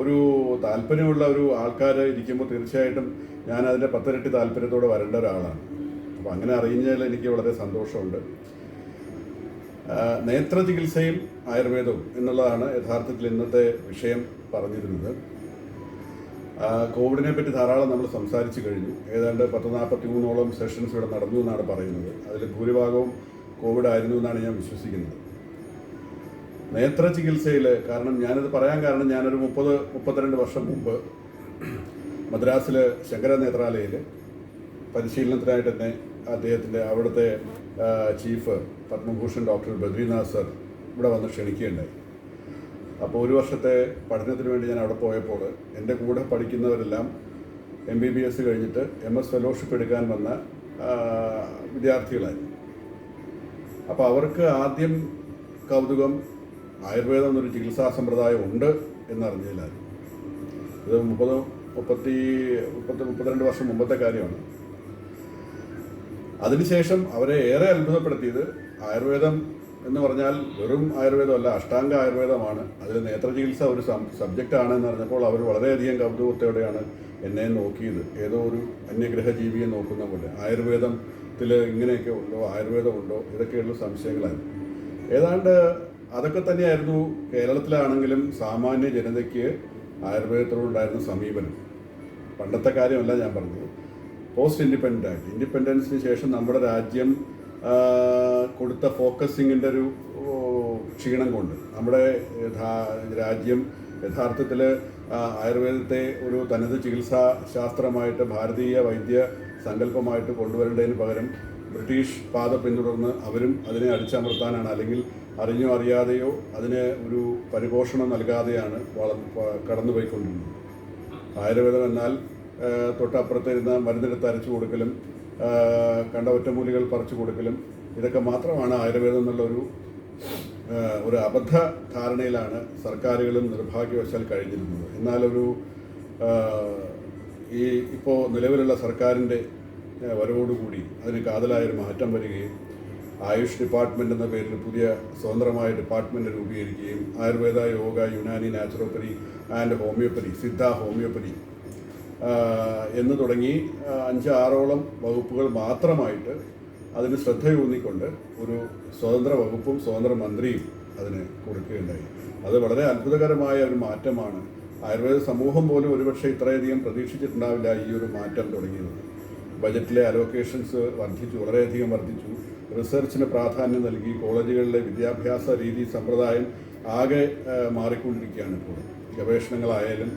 A: ഒരു താല്പര്യമുള്ള ഒരു ആൾക്കാർ ഇരിക്കുമ്പോൾ തീർച്ചയായിട്ടും ഞാൻ അതിൻ്റെ 10 ഇരട്ടി താല്പര്യത്തോടെ വരേണ്ട ഒരാളാണ്. അപ്പോൾ അങ്ങനെ അറിയുന്നതിൽ എനിക്ക് വളരെ സന്തോഷമുണ്ട്. നേത്ര ചികിത്സയും ആയുർവേദവും എന്നുള്ളതാണ് യഥാർത്ഥത്തിൽ ഇന്നത്തെ വിഷയം പറഞ്ഞിരുന്നത്. കോവിഡിനെ പറ്റി ധാരാളം നമ്മൾ സംസാരിച്ചു കഴിഞ്ഞു. ഏതാണ്ട് 143ഓളം സെഷൻസ് ഇവിടെ നടന്നു എന്നാണ് പറയുന്നത്. അതിൽ ഭൂരിഭാഗവും കോവിഡ് ആയിരുന്നു എന്നാണ് ഞാൻ വിശ്വസിക്കുന്നത്. നേത്ര ചികിത്സയിൽ കാരണം ഞാനത് പറയാൻ കാരണം ഞാനൊരു 32 വർഷം മുമ്പ് മദ്രാസിൽ ശങ്കര നേത്രാലയയിൽ പരിശീലനത്തിനായിട്ട് തന്നെ അദ്ദേഹത്തിൻ്റെ അവിടുത്തെ chief Padma Bhushan doctor Badrinath sir ഇവിടെ വന്ന് ക്ഷണിക്കുകയുണ്ടായി. അപ്പോൾ ഒരു വർഷത്തെ പഠനത്തിന് വേണ്ടി ഞാൻ അവിടെ പോയപ്പോൾ എൻ്റെ കൂടെ പഠിക്കുന്നവരെല്ലാം MBBS കഴിഞ്ഞിട്ട് MS ഫെലോഷിപ്പ് എടുക്കാൻ വന്ന വിദ്യാർത്ഥികളായിരുന്നു. അപ്പോൾ അവർക്ക് ആദ്യം കൗതുകം ആയുർവേദം എന്നൊരു ചികിത്സാ സമ്പ്രദായം ഉണ്ട് എന്നറിഞ്ഞതിലായിരുന്നു. ഇത് 32 വർഷം മുമ്പത്തെ കാര്യമാണ്. അതിനുശേഷം അവരെ ഏറെ അത്ഭുതപ്പെടുത്തിയത് ആയുർവേദം എന്ന് പറഞ്ഞാൽ വെറും ആയുർവേദമല്ല, അഷ്ടാംഗ ആയുർവേദമാണ്. അതിൽ നേത്രചികിത്സ ഒരു സബ്ജക്റ്റാണ് എന്ന് പറഞ്ഞപ്പോൾ അവർ വളരെയധികം കൗതുകത്തോടെയാണ് എന്നെ നോക്കിയത്. ഏതോ ഒരു അന്യഗ്രഹ ജീവിയെ നോക്കുന്ന പോലെ. ആയുർവേദത്തിൽ ഇങ്ങനെയൊക്കെ ഉണ്ടോ, ആയുർവേദമുണ്ടോ, ഇതൊക്കെയുള്ള സംശയങ്ങളായിരുന്നു. ഏതാണ്ട് അതൊക്കെ തന്നെയായിരുന്നു കേരളത്തിലാണെങ്കിലും സാമാന്യ ജനതയ്ക്ക് ആയുർവേദത്തോടുണ്ടായിരുന്ന സമീപനം. പണ്ടത്തെ കാര്യമല്ല ഞാൻ പറഞ്ഞത്. പോസ്റ്റ് ഇൻഡിപെൻഡൻ്റ് ആക്ട്, ഇൻഡിപെൻഡൻസിന് ശേഷം നമ്മുടെ രാജ്യം കൊടുത്ത ഫോക്കസിങ്ങിൻ്റെ ഒരു ക്ഷീണം കൊണ്ട് നമ്മുടെ രാജ്യം യഥാർത്ഥത്തിൽ ആയുർവേദത്തെ ഒരു തനത് ചികിത്സാ ശാസ്ത്രമായിട്ട് ഭാരതീയ വൈദ്യ സങ്കല്പമായിട്ട് കൊണ്ടുവരേണ്ടതിന് പകരം ബ്രിട്ടീഷ് പാത പിന്തുടർന്ന് അവരും അതിനെ അടിച്ചമർത്താനാണ്, അല്ലെങ്കിൽ അറിഞ്ഞോ അറിയാതെയോ അതിന് ഒരു പരിപോഷണം നൽകാതെയാണ് കടന്നുപോയിക്കൊണ്ടിരുന്നത്. ആയുർവേദം എന്നാൽ തൊട്ടപ്പുറത്തിരുന്ന മരുന്നെടുത്ത് അരച്ചു കൊടുക്കലും കണ്ട ഒറ്റമൂലികൾ പറിച്ചു കൊടുക്കലും ഇതൊക്കെ മാത്രമാണ് ആയുർവേദം എന്നുള്ളൊരു അബദ്ധ ധാരണയിലാണ് സർക്കാരുകളും നിർഭാഗ്യവശാൽ കഴിഞ്ഞിരുന്നത്. എന്നാലൊരു ഇപ്പോൾ നിലവിലുള്ള സർക്കാരിൻ്റെ വരവോടുകൂടി അതിന് കാതലായൊരു മാറ്റം വരികയും ആയുഷ് ഡിപ്പാർട്ട്മെൻറ്റ് എന്ന പേരിൽ പുതിയ സ്വതന്ത്രമായ ഡിപ്പാർട്ട്മെൻറ്റ് രൂപീകരിക്കുകയും Ayurveda, yoga, Unani, naturopathy and homeopathy, Siddha homeopathy എന്ന് തുടങ്ങി 5-6ഓളം വകുപ്പുകൾ മാത്രമായിട്ട് അതിന് ശ്രദ്ധയൂന്നിക്കൊണ്ട് ഒരു സ്വതന്ത്ര വകുപ്പും സ്വതന്ത്ര മന്ത്രിയും അതിന് കൊടുക്കുകയുണ്ടായി. അത് വളരെ അത്ഭുതകരമായ ഒരു മാറ്റമാണ്. ആയുർവേദ സമൂഹം പോലും ഒരുപക്ഷെ ഇത്രയധികം പ്രതീക്ഷിച്ചിട്ടുണ്ടാവില്ല ഈ ഒരു മാറ്റം തുടങ്ങിയത്. ബജറ്റിലെ അലോക്കേഷൻസ് വർദ്ധിച്ചു, വളരെയധികം വർദ്ധിച്ചു. റിസർച്ചിന് പ്രാധാന്യം നൽകി. കോളേജുകളിലെ വിദ്യാഭ്യാസ രീതി സമ്പ്രദായം ആകെ മാറിക്കൊണ്ടിരിക്കുകയാണ്. ഇപ്പോൾ ഗവേഷണങ്ങളായാലും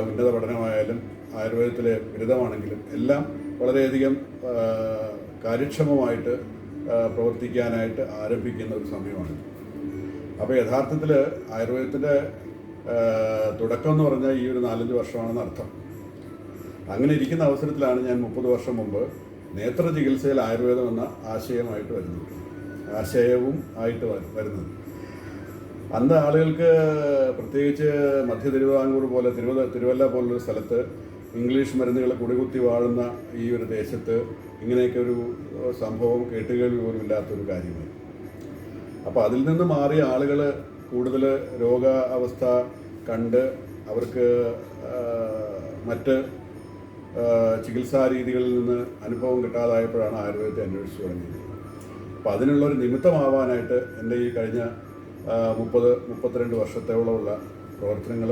A: ഉന്നത പഠനമായാലും ആയുർവേദത്തിലെ ബിരുദമാണെങ്കിലും എല്ലാം വളരെയധികം കാര്യക്ഷമമായിട്ട് പ്രവർത്തിക്കാനായിട്ട് ആരംഭിക്കുന്ന ഒരു സമയമാണ്. അപ്പോൾ യഥാർത്ഥത്തിൽ ആയുർവേദത്തിൻ്റെ തുടക്കം എന്ന് പറഞ്ഞാൽ ഈ ഒരു 4-5 വർഷമാണെന്ന് അർത്ഥം. അങ്ങനെ ഇരിക്കുന്ന അവസരത്തിലാണ് ഞാൻ 30 വർഷം മുമ്പ് നേത്ര ചികിത്സയിൽ ആയുർവേദം എന്ന ആശയമായിട്ട് വരുന്നത്. അന്ന് ആളുകൾക്ക്, പ്രത്യേകിച്ച് മധ്യ തിരുവിതാംകൂർ പോലെ തിരുവല്ല പോലൊരു സ്ഥലത്ത് ഇംഗ്ലീഷ് മരുന്നുകൾ കുടികുത്തി വാഴുന്ന ഈ ഒരു ദേശത്ത് ഇങ്ങനെയൊക്കെ ഒരു സംഭവം കേട്ടുകേൾവി പോലും ഇല്ലാത്തൊരു കാര്യമായി. അപ്പോൾ അതിൽ നിന്ന് മാറിയ ആളുകൾ കൂടുതൽ രോഗാവസ്ഥ കണ്ട് അവർക്ക് മറ്റ് ചികിത്സാ രീതികളിൽ നിന്ന് അനുഭവം കിട്ടാതായപ്പോഴാണ് ആയുർവേദത്തെ അന്വേഷിച്ചു തുടങ്ങിയത്. അപ്പോൾ അതിനുള്ളൊരു നിമിത്തമാവാനായിട്ട് എൻ്റെ ഈ കഴിഞ്ഞ 30-32 വർഷത്തോളമുള്ള പ്രവർത്തനങ്ങൾ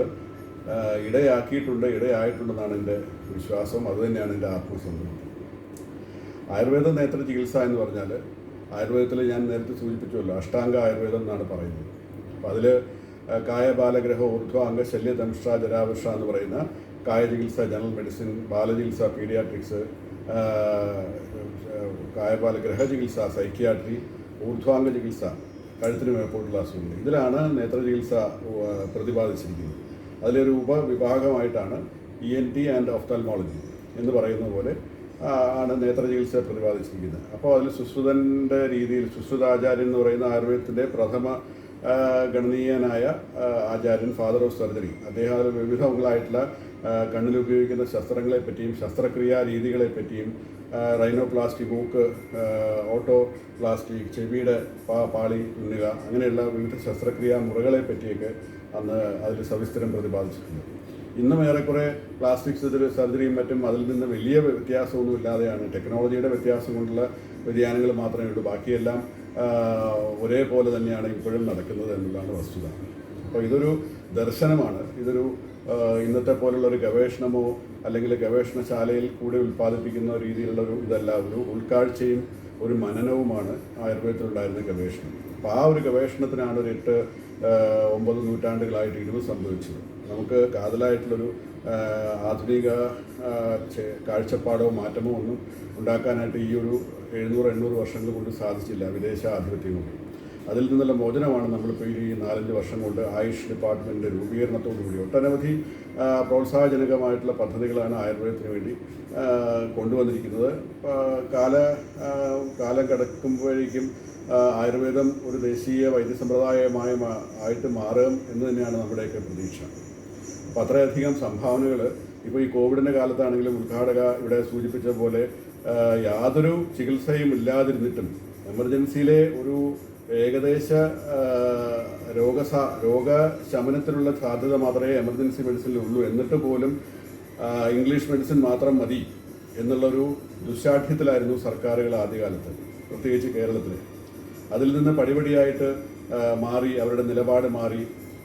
A: ഇടയായിട്ടുണ്ടെന്നാണ് എൻ്റെ വിശ്വാസം. അതുതന്നെയാണ് എൻ്റെ ആത്മസംതൃപ്തി. ആയുർവേദ നേത്ര ചികിത്സ എന്ന് പറഞ്ഞാൽ ആയുർവേദത്തിൽ ഞാൻ നേരത്തെ സൂചിപ്പിച്ചുവല്ലോ, അഷ്ടാംഗ ആയുർവേദം എന്നാണ് പറയുന്നത്. അപ്പോൾ അതിൽ കായബാലഗ്രഹ ഊർധ്വ അംഗ ശല്യ ദംഷ്ട്ര ജരാവിഷ എന്ന് പറയുന്ന കായചികിത്സ, ജനറൽ മെഡിസിൻ, ബാലചികിത്സ, പീഡിയാട്രിക്സ്, കായബാലഗ്രഹ ചികിത്സ, സൈക്യാട്രി, ഊർധ്വാംഗ ചികിത്സ, കഴുത്തിന് മേപ്പോട്ടുള്ള അസുഖങ്ങൾ, ഇതിലാണ് നേത്ര ചികിത്സ പ്രതിപാദിച്ചിരിക്കുന്നത്. അതിലൊരു ഉപവിഭാഗമായിട്ടാണ് ENT ആൻഡ് ഓഫ്താൽമോളജി എന്ന് പറയുന്ന പോലെ ആണ് നേത്ര ചികിത്സ പ്രതിപാദിച്ചിരിക്കുന്നത്. അപ്പോൾ അതിൽ സുശ്രുതൻ്റെ രീതിയിൽ, സുശ്രുതാചാര്യൻ എന്ന് പറയുന്ന ആയുർവേദത്തിൻ്റെ പ്രഥമ ഗണനീയനായ ആചാര്യൻ, ഫാദർ ഓഫ് സർജറി, അദ്ദേഹം അതിൽ വിവിധങ്ങളായിട്ടുള്ള കണ്ണിൽ ഉപയോഗിക്കുന്ന ശസ്ത്രങ്ങളെപ്പറ്റിയും ശസ്ത്രക്രിയാ രീതികളെപ്പറ്റിയും, റൈനോപ്ലാസ്റ്റി, മൂക്ക്, ഓട്ടോപ്ലാസ്റ്റി, ചെവിയുടെ പാളി തുന്നുക, അങ്ങനെയുള്ള വിവിധ ശസ്ത്രക്രിയാ മുറകളെ പറ്റിയൊക്കെ അന്ന് അതിൽ സവിസ്തരം പ്രതിപാദിച്ചിട്ടുണ്ട്. ഇന്നും ഏറെക്കുറെ പ്ലാസ്റ്റിക് സർജറിയും മറ്റും അതിൽ നിന്ന് വലിയ വ്യത്യാസമൊന്നും ഇല്ലാതെയാണ്. ടെക്നോളജിയുടെ വ്യത്യാസം കൊണ്ടുള്ള വ്യതിയാനങ്ങൾ മാത്രമേ ഉള്ളൂ. ബാക്കിയെല്ലാം ഒരേപോലെ തന്നെയാണ് ഇപ്പോഴും നടക്കുന്നത് എന്നുള്ളതാണ് വസ്തുത. അപ്പോൾ ഇതൊരു ദർശനമാണ്. ഇതൊരു ഇന്നത്തെ പോലുള്ളൊരു ഗവേഷണമോ അല്ലെങ്കിൽ ഗവേഷണശാലയിൽ കൂടി ഉൽപ്പാദിപ്പിക്കുന്ന രീതിയിലുള്ളൊരു ഇതല്ല, ഒരു ഉൾക്കാഴ്ചയും ഒരു മനനവുമാണ് ആയുർവേദത്തിലുണ്ടായിരുന്ന ഗവേഷണം. അപ്പോൾ ആ ഒരു ഗവേഷണത്തിനാണ് ഒരു 8-9 നൂറ്റാണ്ടുകളായിട്ട് ഇടിവ് സംഭവിച്ചത്. നമുക്ക് കാതലായിട്ടുള്ളൊരു ആധുനിക കാഴ്ചപ്പാടോ മാറ്റമോ ഒന്നും ഉണ്ടാക്കാനായിട്ട് ഈ ഒരു 700-800 വർഷങ്ങൾ കൊണ്ട് സാധിച്ചില്ല, വിദേശ ആധിപത്യം കൊണ്ട്. അതിൽ നിന്നുള്ള മോചനമാണ് നമ്മളിപ്പോൾ ഈ 4-5 വർഷം കൊണ്ട് ആയുഷ് ഡിപ്പാർട്ട്മെൻറ്റിൻ്റെ രൂപീകരണത്തോടുകൂടി ഒട്ടനവധി പ്രോത്സാഹജനകമായിട്ടുള്ള പദ്ധതികളാണ് ആയുർവേദത്തിന് വേണ്ടി കൊണ്ടുവന്നിരിക്കുന്നത്. കാലം കടക്കുമ്പോഴേക്കും ആയുർവേദം ഒരു ദേശീയ വൈദ്യസമ്പ്രദായമായി ആയിട്ട് മാറും എന്ന് തന്നെയാണ് നമ്മുടെയൊക്കെ പ്രതീക്ഷ. അപ്പോൾ അത്രയധികം സംഭാവനകൾ ഇപ്പോൾ ഈ കോവിഡിൻ്റെ കാലത്താണെങ്കിലും ഉദ്ഘാടക ഇവിടെ സൂചിപ്പിച്ച പോലെ യാതൊരു ചികിത്സയും ഇല്ലാതിരുന്നിട്ടും എമർജൻസിയിലെ ഒരു ഏകദേശ രോഗശമനത്തിനുള്ള സാധ്യത മാത്രമേ എമർജൻസി മെഡിസിനിൽ ഉള്ളൂ. എന്നിട്ട് പോലും ഇംഗ്ലീഷ് മെഡിസിൻ മാത്രം മതി എന്നുള്ളൊരു ദുശാഠ്യത്തിലായിരുന്നു സർക്കാരുകൾ ആദ്യകാലത്ത്, പ്രത്യേകിച്ച് കേരളത്തിൽ. അതിൽ നിന്ന് പടിപടിയായിട്ട് മാറി, അവരുടെ നിലപാട് മാറി,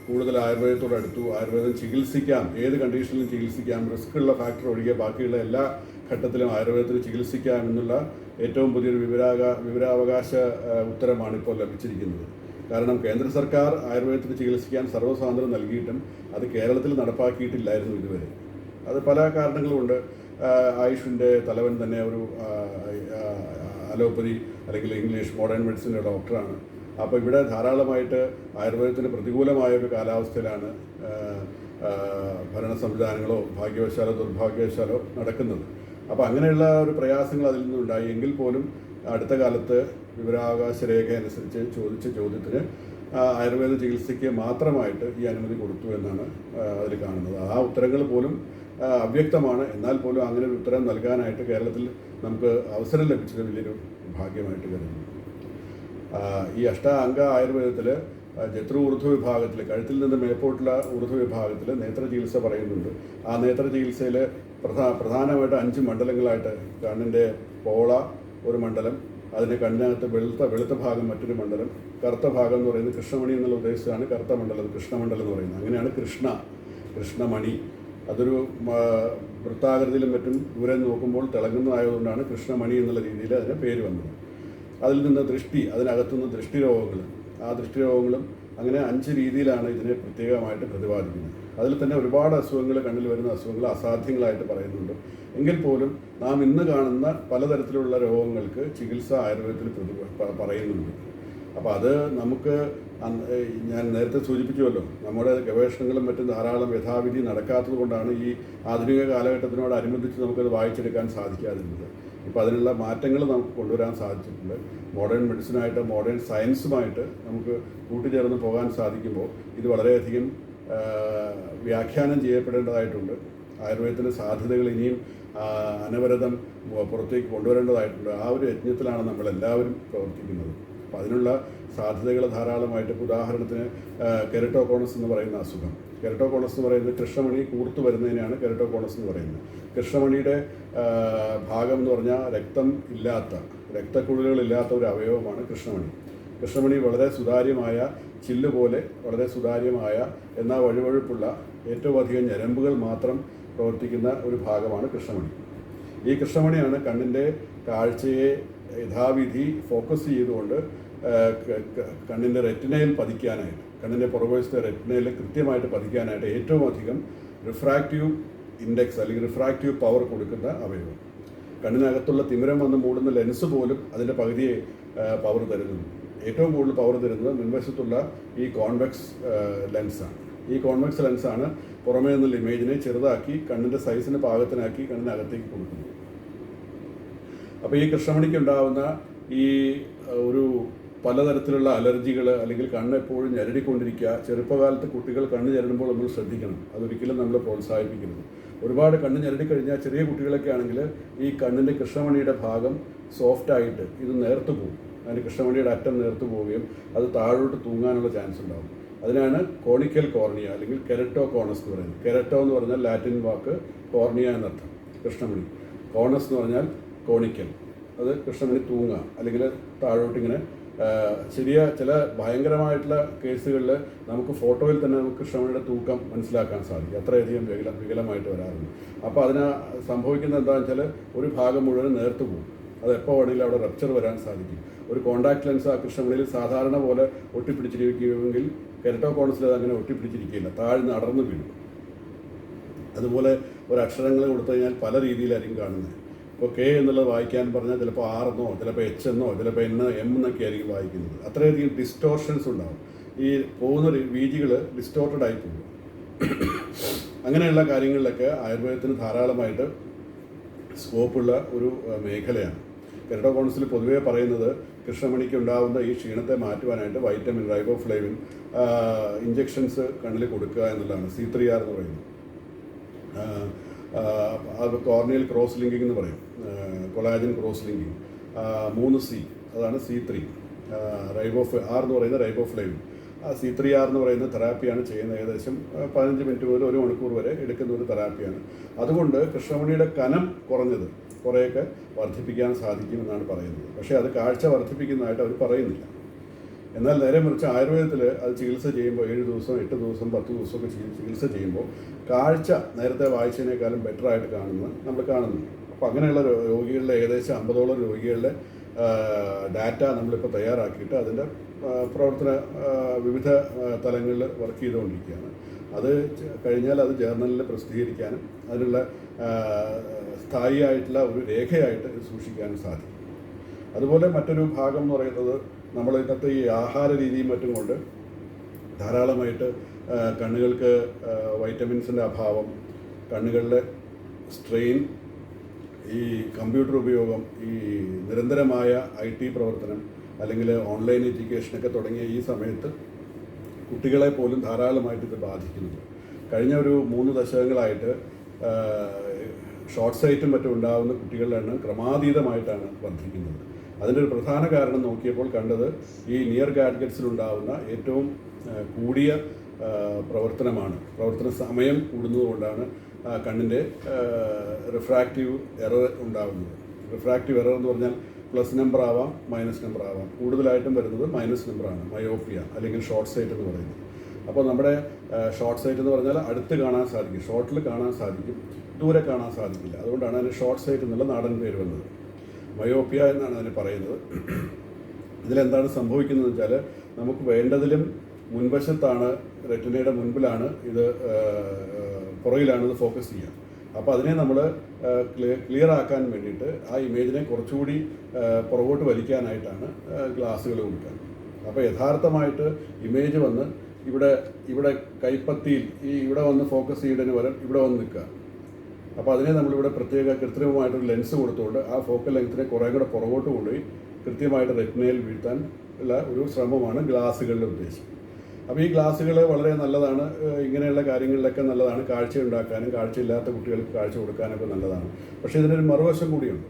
A: കൂടുതൽ ആയുർവേദത്തോടടുത്തു. ആയുർവേദം ചികിത്സിക്കാം, ഏത് കണ്ടീഷനിലും ചികിത്സിക്കാം, റിസ്ക് ഉള്ള ഫാക്ടർ ഒഴികെ ബാക്കിയുള്ള എല്ലാ ഘട്ടത്തിലും ആയുർവേദത്തിന് ചികിത്സിക്കാം എന്നുള്ള ഏറ്റവും പുതിയൊരു വിവരാവകാശ ഉത്തരമാണ് ഇപ്പോൾ ലഭിച്ചിരിക്കുന്നത്. കാരണം കേന്ദ്ര സർക്കാർ ആയുർവേദത്തിന് ചികിത്സിക്കാൻ സർവ്വസ്വാതന്ത്ര്യം നൽകിയിട്ടും അത് കേരളത്തിൽ നടപ്പാക്കിയിട്ടില്ലായിരുന്നു ഇതുവരെ. അത് പല കാരണങ്ങളുമുണ്ട്. ആയുഷിൻ്റെ തലവൻ തന്നെ ഒരു അലോപ്പതി അല്ലെങ്കിൽ ഇംഗ്ലീഷ് മോഡേൺ മെഡിസിൻ്റെ ഡോക്ടറാണ്. അപ്പോൾ ഇവിടെ ധാരാളമായിട്ട് ആയുർവേദത്തിന് പ്രതികൂലമായ ഒരു കാലാവസ്ഥയിലാണ് ഭരണ സംവിധാനങ്ങളോ ഭാഗ്യവശാലോ ദുർഭാഗ്യവശാലോ നടക്കുന്നത്. അപ്പോൾ അങ്ങനെയുള്ള ഒരു പ്രയാസങ്ങൾ അതിൽ നിന്നുണ്ടായി. എങ്കിൽ പോലും അടുത്ത കാലത്ത് വിവരാവകാശ രേഖ അനുസരിച്ച് ചോദിച്ച ചോദ്യത്തിന് ആയുർവേദ ചികിത്സയ്ക്ക് മാത്രമായിട്ട് ഈ അനുമതി കൊടുത്തു എന്നാണ് അതിൽ കാണുന്നത്. ആ ഉത്തരങ്ങൾ പോലും അവ്യക്തമാണ്. എന്നാൽ പോലും അങ്ങനെ ഒരു ഉത്തരം നൽകാനായിട്ട് കേരളത്തിൽ നമുക്ക് അവസരം ലഭിച്ചത് വലിയൊരു ഭാഗ്യമായിട്ട് കരുതുന്നു. ഈ അഷ്ടാംഗ ആയുർവേദത്തിൽ ജത്രു ഊർധ്വ വിഭാഗത്തിൽ, കഴുത്തിൽ നിന്ന് മേപ്പോട്ടുള്ള ഊർധ്വ വിഭാഗത്തിൽ നേത്ര ചികിത്സ പറയുന്നുണ്ട്. ആ നേത്ര ചികിത്സയിൽ പ്രധാനമായിട്ട് 5 മണ്ഡലങ്ങളായിട്ട്, കണ്ണിൻ്റെ പോള ഒരു മണ്ഡലം, അതിൻ്റെ കണ്ണിനകത്ത് വെളുത്ത ഭാഗം മറ്റൊരു മണ്ഡലം, കറുത്ത ഭാഗം എന്ന് പറയുന്നത് കൃഷ്ണമണി എന്നുള്ള ഉദ്ദേശിച്ചാണ് കറുത്ത മണ്ഡലം, കൃഷ്ണമണ്ഡലം എന്ന് പറയുന്നത്. അങ്ങനെയാണ് കൃഷ്ണമണി. അതൊരു വൃത്താകൃതിയിലും മറ്റും ദൂരെ നോക്കുമ്പോൾ തിളങ്ങുന്നതായതുകൊണ്ടാണ് കൃഷ്ണമണി എന്നുള്ള രീതിയിൽ അതിന് പേര് വന്നത്. അതിൽ നിന്ന് ദൃഷ്ടി, അതിനകത്തുനിന്ന് ദൃഷ്ടിരോഗങ്ങൾ, ആ ദൃഷ്ടിരോഗങ്ങളും അങ്ങനെ 5 രീതിയിലാണ് ഇതിനെ പ്രത്യേകമായിട്ട് പ്രതിപാദിക്കുന്നത്. അതിൽ തന്നെ ഒരുപാട് അസുഖങ്ങൾ, കണ്ണിൽ വരുന്ന അസുഖങ്ങൾ അസാധ്യങ്ങളായിട്ട് പറയുന്നുണ്ട്. എങ്കിൽ പോലും നാം ഇന്ന് കാണുന്ന പലതരത്തിലുള്ള രോഗങ്ങൾക്ക് ചികിത്സ ആയുർവേദത്തിൽ പറയുന്നുണ്ട്. അപ്പോൾ അത് നമുക്ക് ഞാൻ നേരത്തെ സൂചിപ്പിച്ചുവല്ലോ, നമ്മുടെ ഗവേഷണങ്ങളും മറ്റും ധാരാളം യഥാവിധി നടക്കാത്തത് കൊണ്ടാണ് ഈ ആധുനിക കാലഘട്ടത്തിനോടനുബന്ധിച്ച് നമുക്കത് വായിച്ചെടുക്കാൻ സാധിക്കാതിരുന്നത്. ഇപ്പോൾ അതിനുള്ള മാറ്റങ്ങൾ നമുക്ക് കൊണ്ടുവരാൻ സാധിച്ചിട്ടുണ്ട്. മോഡേൺ മെഡിസിനായിട്ട്, മോഡേൺ സയൻസുമായിട്ട് നമുക്ക് കൂട്ടുചേർന്ന് പോകാൻ സാധിക്കുമ്പോൾ ഇത് വളരെയധികം വ്യാഖ്യാനം ചെയ്യപ്പെടേണ്ടതായിട്ടുണ്ട്. ആയുർവേദത്തിൻ്റെ സാധ്യതകൾ ഇനിയും അനവരതം പുറത്തേക്ക് കൊണ്ടുവരേണ്ടതായിട്ടുണ്ട്. ആ ഒരു യജ്ഞത്തിലാണ് നമ്മളെല്ലാവരും പ്രവർത്തിക്കുന്നത്. അപ്പോൾ അതിനുള്ള സാധ്യതകൾ ധാരാളമായിട്ട്, ഉദാഹരണത്തിന് കെരട്ടോകോണസ് എന്ന് പറയുന്ന അസുഖം. കെരട്ടോകോണസ് എന്ന് പറയുന്നത് കൃഷ്ണമണി കൂർത്തു വരുന്നതിനാണ് കെരട്ടോകോണസ് എന്ന് പറയുന്നത്. കൃഷ്ണമണിയുടെ ഭാഗം എന്ന് പറഞ്ഞാൽ രക്തക്കുഴലുകളില്ലാത്ത ഒരു അവയവമാണ് കൃഷ്ണമണി. കൃഷ്ണമണി വളരെ സുതാര്യമായ, ചില്ല് പോലെ വളരെ സുതാര്യമായ, എന്നാൽ വഴുവഴുപ്പുള്ള, ഏറ്റവും അധികം ഞരമ്പുകൾ മാത്രം പ്രവർത്തിക്കുന്ന ഒരു ഭാഗമാണ് കൃഷ്ണമണി. ഈ കൃഷ്ണമണിയാണ് കണ്ണിൻ്റെ കാഴ്ചയെ യഥാവിധി ഫോക്കസ് ചെയ്തുകൊണ്ട് കണ്ണിൻ്റെ റെറ്റിനയിൽ പതിക്കാനായിട്ട്, കണ്ണിൻ്റെ പുറകുവശത്തെ റെറ്റിനയിൽ കൃത്യമായിട്ട് പതിക്കാനായിട്ട് ഏറ്റവും അധികം റിഫ്രാക്റ്റീവ് ഇൻഡെക്സ് അല്ലെങ്കിൽ റിഫ്രാക്റ്റീവ് പവർ കൊടുക്കുന്ന അവയവം. കണ്ണിനകത്തുള്ള തിമിരം വന്ന് മൂടുന്ന ലെൻസ് പോലും അതിൻ്റെ പകുതിയെ പവർ തരുന്നുണ്ട്. ഏറ്റവും കൂടുതൽ പവർ തരുന്നത് മുൻവശത്തുള്ള ഈ കോൺവെക്സ് ലെൻസാണ്. ഈ കോൺവെക്സ് ലെൻസാണ് പുറമേ നിന്നുള്ള ഇമേജിനെ ചെറുതാക്കി കണ്ണിൻ്റെ സൈസിന് പാകത്തിനാക്കി കണ്ണിനകത്തേക്ക് കൊടുക്കുന്നത്. അപ്പോൾ ഈ കൃഷ്ണമണിക്ക് ഉണ്ടാകുന്ന ഈ ഒരു പലതരത്തിലുള്ള അലർജികൾ, അല്ലെങ്കിൽ കണ്ണ് എപ്പോഴും ഞെരടിക്കൊണ്ടിരിക്കുക, ചെറുപ്പകാലത്ത് കുട്ടികൾ കണ്ണ് ഞെരടുമ്പോൾ നമ്മൾ ശ്രദ്ധിക്കണം. അതൊരിക്കലും നമ്മൾ പ്രോത്സാഹിപ്പിക്കരുത്. ഒരുപാട് കണ്ണ് ഞെരടിക്കഴിഞ്ഞാൽ, ചെറിയ കുട്ടികളൊക്കെ ആണെങ്കിൽ ഈ കണ്ണിൻ്റെ കൃഷ്ണമണിയുടെ ഭാഗം സോഫ്റ്റായിട്ട് ഇത് നേർത്തു പോകും. അതിന് കൃഷ്ണമണിയുടെ അറ്റം നേർത്തു പോവുകയും അത് താഴോട്ട് തൂങ്ങാനുള്ള ചാൻസ് ഉണ്ടാകും. അതിനാണ് കോണിക്കൽ കോർണിയ അല്ലെങ്കിൽ കെരട്ടോകോണസ് എന്ന് പറയുന്നത്. കെരട്ടോ എന്ന് പറഞ്ഞാൽ ലാറ്റിൻ വാക്ക്, കോർണിയ എന്നർത്ഥം കൃഷ്ണമണി. കോണസ് എന്ന് പറഞ്ഞാൽ കോണിക്കൽ, അത് കൃഷ്ണമണി തൂങ്ങുക അല്ലെങ്കിൽ താഴോട്ടിങ്ങനെ. ചില ഭയങ്കരമായിട്ടുള്ള കേസുകളിൽ നമുക്ക് ഫോട്ടോയിൽ തന്നെ നമുക്ക് കൃഷ്ണമണിയുടെ തൂക്കം മനസ്സിലാക്കാൻ സാധിക്കും. അത്രയധികം വികലമായിട്ട് വരാറുണ്ട്. അപ്പോൾ അതിന് സംഭവിക്കുന്നത് എന്താണെന്ന് വെച്ചാൽ ഒരു ഭാഗം മുഴുവൻ നേർത്തു പോകും. അത് എപ്പോൾ വേണമെങ്കിലും അവിടെ റപ്ചർ വരാൻ സാധിക്കും. ഒരു കോണ്ടാക്ട് ലെൻസ് ആ കൃഷ്ണമണിയിൽ സാധാരണ പോലെ ഒട്ടിപ്പിടിച്ചിരിക്കുമെങ്കിൽ കെരട്ടോകോണസിൽ അത് അങ്ങനെ ഒട്ടിപ്പിടിച്ചിരിക്കില്ല, താഴ്ന്ന് അടർന്നു വീഴും. അതുപോലെ ഒരു അക്ഷരങ്ങൾ കൊടുത്തു കഴിഞ്ഞാൽ പല രീതിയിലായിരിക്കും കാണുന്നത്. ഇപ്പോൾ കെ എന്നുള്ളത് വായിക്കാൻ പറഞ്ഞാൽ ചിലപ്പോൾ R എന്നോ ചിലപ്പോൾ H എന്നോ ചിലപ്പോൾ N, M എന്നൊക്കെ ആയിരിക്കും വായിക്കുന്നത്. അത്രയധികം ഡിസ്റ്റോർഷൻസ് ഉണ്ടാകും. ഈ പോകുന്ന വീജികൾ ഡിസ്റ്റോർട്ടഡ് ആയി പോകും. അങ്ങനെയുള്ള കാര്യങ്ങളിലൊക്കെ ആയുർവേദത്തിന് ധാരാളമായിട്ട് സ്കോപ്പുള്ള ഒരു മേഖലയാണ്. കെരട്ടോകോണസിൽ പൊതുവേ പറയുന്നത് കൃഷ്ണമണിക്ക് ഉണ്ടാകുന്ന ഈ ക്ഷീണത്തെ മാറ്റുവാനായിട്ട് വൈറ്റമിൻ, റൈബോഫ്ലേവിൻ ഇഞ്ചെക്ഷൻസ് കണ്ണിൽ കൊടുക്കുക എന്നുള്ളതാണ്. C3R എന്ന് പറയുന്നത്. അത് കോർണിയൽ ക്രോസ് ലിങ്കിങ് എന്ന് പറയും, കൊളാജൻ ക്രോസ് ലിങ്കിങ്. 3C, അതാണ് C3. R എന്ന് പറയുന്ന റൈബോഫ്ലേവിൻ. C3R എന്ന് പറയുന്ന തെറാപ്പിയാണ് ചെയ്യുന്നത്. ഏകദേശം 15 മിനിറ്റ് മുതൽ 1 മണിക്കൂർ വരെ എടുക്കുന്ന ഒരു തെറാപ്പിയാണ്. അതുകൊണ്ട് കൃഷ്ണമണിയുടെ കനം കുറഞ്ഞത് കുറേയൊക്കെ വർദ്ധിപ്പിക്കാൻ സാധിക്കുമെന്നാണ് പറയുന്നത്. പക്ഷേ അത് കാഴ്ച വർദ്ധിപ്പിക്കുന്നതായിട്ട് അവർ പറയുന്നില്ല. എന്നാൽ നേരെ മറിച്ച് ആയുർവേദത്തിൽ അത് ചികിത്സ ചെയ്യുമ്പോൾ 7 ദിവസം 8 ദിവസം 10 ദിവസമൊക്കെ ചികിത്സ ചെയ്യുമ്പോൾ കാഴ്ച നേരത്തെ വായിച്ചതിനേക്കാളും ബെറ്ററായിട്ട് നമ്മൾ കാണുന്നു. അപ്പോൾ അങ്ങനെയുള്ള രോഗികളുടെ ഏകദേശം 50ഓളം രോഗികളുടെ ഡാറ്റ നമ്മളിപ്പോൾ തയ്യാറാക്കിയിട്ട് അതിൻ്റെ പ്രവർത്തന വിവിധ തലങ്ങളിൽ വർക്ക് ചെയ്തുകൊണ്ടിരിക്കുകയാണ്. അത് കഴിഞ്ഞാൽ അത് ജേർണലിൽ പ്രസിദ്ധീകരിക്കാനും അതിനുള്ള സ്ഥായിയായിട്ടുള്ള ഒരു രേഖയായിട്ട് സൂക്ഷിക്കാനും സാധിക്കും. അതുപോലെ മറ്റൊരു ഭാഗം എന്ന് പറയുന്നത് നമ്മൾ ഇന്നത്തെ ഈ ആഹാര രീതിയും മറ്റും കൊണ്ട് ധാരാളമായിട്ട് കണ്ണുകൾക്ക് വൈറ്റമിൻസിൻ്റെ അഭാവം, കണ്ണുകളിലെ സ്ട്രെയിൻ, ഈ കമ്പ്യൂട്ടർ ഉപയോഗം, ഈ നിരന്തരമായ IT പ്രവർത്തനം അല്ലെങ്കിൽ ഓൺലൈൻ എഡ്യൂക്കേഷനൊക്കെ തുടങ്ങിയ ഈ സമയത്ത് കുട്ടികളെ പോലും ധാരാളമായിട്ട് ഇത് ബാധിക്കുന്നുണ്ട്. കഴിഞ്ഞ ഒരു 3 ദശകങ്ങളായിട്ട് ഷോർട്ട് സൈറ്റും മറ്റും ഉണ്ടാകുന്ന കുട്ടികളുടെ എണ്ണം ക്രമാതീതമായിട്ടാണ് വർദ്ധിക്കുന്നത്. അതിൻ്റെ ഒരു പ്രധാന കാരണം നോക്കിയപ്പോൾ കണ്ടത് ഈ നിയർ ഗാഡ്ഗറ്റ്സിലുണ്ടാകുന്ന ഏറ്റവും കൂടിയ പ്രവർത്തന സമയം കൂടുന്നതുകൊണ്ടാണ് കണ്ണിൻ്റെ റിഫ്രാക്റ്റീവ് എറർ ഉണ്ടാകുന്നത്. റിഫ്രാക്റ്റീവ് എറർ എന്ന് പറഞ്ഞാൽ പ്ലസ് നമ്പർ ആവാം, മൈനസ് നമ്പർ ആവാം. കൂടുതലായിട്ടും വരുന്നത് മൈനസ് നമ്പറാണ്, മയോപ്പിയ അല്ലെങ്കിൽ ഷോർട്ട് സൈറ്റ് എന്ന് പറയുന്നത്. അപ്പോൾ നമ്മുടെ ഷോർട്ട് സൈറ്റ് എന്ന് പറഞ്ഞാൽ അടുത്ത് കാണാൻ സാധിക്കും, ഷോർട്ടിൽ കാണാൻ സാധിക്കും, ദൂരെ കാണാൻ സാധിക്കില്ല. അതുകൊണ്ടാണ് അതിന് ഷോർട്ട് സൈറ്റ് എന്നുള്ള നാടൻ പേര് വന്നത്. മയോപ്പിയ എന്നാണ് അതിന് പറയുന്നത്. ഇതിലെന്താണ് സംഭവിക്കുന്നത് വെച്ചാൽ നമുക്ക് വേണ്ടതിലും മുൻവശത്താണ്, റെറ്റിനയുടെ മുൻപിലാണ് ഇത്, പുറകിലാണ് ഇത് ഫോക്കസ് ചെയ്യുക. അപ്പോൾ അതിനെ നമ്മൾ ക്ലിയർ ആക്കാൻ വേണ്ടിയിട്ട് ആ ഇമേജിനെ കുറച്ചുകൂടി പുറകോട്ട് വലിക്കാനായിട്ടാണ് ഗ്ലാസ്സുകൾ കൊടുക്കുക. അപ്പോൾ യഥാർത്ഥമായിട്ട് ഇമേജ് വന്ന് ഇവിടെ കൈപ്പത്തിയിൽ ഇവിടെ വന്ന് ഫോക്കസ് ചെയ്യുന്നതിന് പകരം ഇവിടെ വന്ന് നിൽക്കുക. അപ്പോൾ അതിനെ നമ്മളിവിടെ പ്രത്യേക കൃത്രിമമായിട്ടൊരു ലെൻസ് കൊടുത്തുകൊണ്ട് ആ ഫോക്കൽ ലെങ്ത്തിനെ കുറേ കൂടെ പുറകോട്ട് കൊണ്ടുപോയി കൃത്യമായിട്ട് റെറ്റിനയിൽ വീഴ്ത്താൻ ഉള്ള ഒരു ശ്രമമാണ് ഗ്ലാസ്സുകളുടെ ഉദ്ദേശം. അപ്പോൾ ഈ ഗ്ലാസ്സുകൾ വളരെ നല്ലതാണ്, ഇങ്ങനെയുള്ള കാര്യങ്ങളിലൊക്കെ നല്ലതാണ്. കാഴ്ച ഉണ്ടാക്കാനും കാഴ്ചയില്ലാത്ത കുട്ടികൾക്ക് കാഴ്ച കൊടുക്കാനൊക്കെ നല്ലതാണ്. പക്ഷേ ഇതിനൊരു മറുവശം കൂടിയുണ്ട്.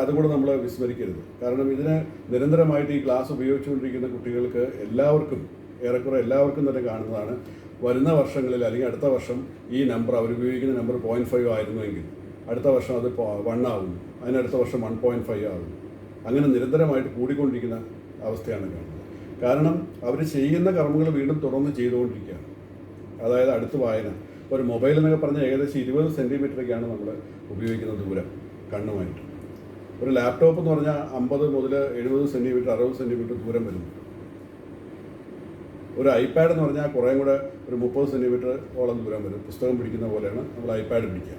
A: അതുകൂടെ നമ്മൾ വിസ്മരിക്കരുത്. കാരണം ഇതിന് നിരന്തരമായിട്ട് ഈ ഗ്ലാസ് ഉപയോഗിച്ചുകൊണ്ടിരിക്കുന്ന കുട്ടികൾക്ക് ഏറെക്കുറെ എല്ലാവർക്കും തന്നെ കാണുന്നതാണ്, വരുന്ന വർഷങ്ങളിൽ അല്ലെങ്കിൽ അടുത്ത വർഷം ഈ നമ്പർ അവരുപയോഗിക്കുന്ന നമ്പർ 0.5 ആയിരുന്നുവെങ്കിൽ അടുത്ത വർഷം അത് 1 ആകുന്നു, അതിനടുത്ത വർഷം 1.5 ആകുന്നു. അങ്ങനെ നിരന്തരമായിട്ട് കൂടിക്കൊണ്ടിരിക്കുന്ന അവസ്ഥയാണ് കാണുന്നത്. കാരണം അവർ ചെയ്യുന്ന കർമ്മങ്ങൾ വീണ്ടും തുടർന്ന് ചെയ്തുകൊണ്ടിരിക്കുകയാണ്. അതായത് അടുത്ത് വായന, ഒരു മൊബൈൽ എന്നൊക്കെ പറഞ്ഞാൽ ഏകദേശം 20 സെൻറ്റിമീറ്ററൊക്കെയാണ് നമ്മൾ ഉപയോഗിക്കുന്ന ദൂരം കണ്ണുമായിട്ട്. ഒരു ലാപ്ടോപ്പ് എന്ന് പറഞ്ഞാൽ 50 മുതൽ 70 സെൻറ്റിമീറ്റർ 60 സെൻറ്റിമീറ്റർ ദൂരം വരുന്നു. ഒരു ഐപാഡ് എന്ന് പറഞ്ഞാൽ കുറേ കൂടെ ഒരു 30 സെൻറ്റിമീറ്റർ ഓളം ദൂരം വരും. പുസ്തകം പിടിക്കുന്ന പോലെയാണ് നമ്മൾ ഐപാഡ് പിടിക്കുക.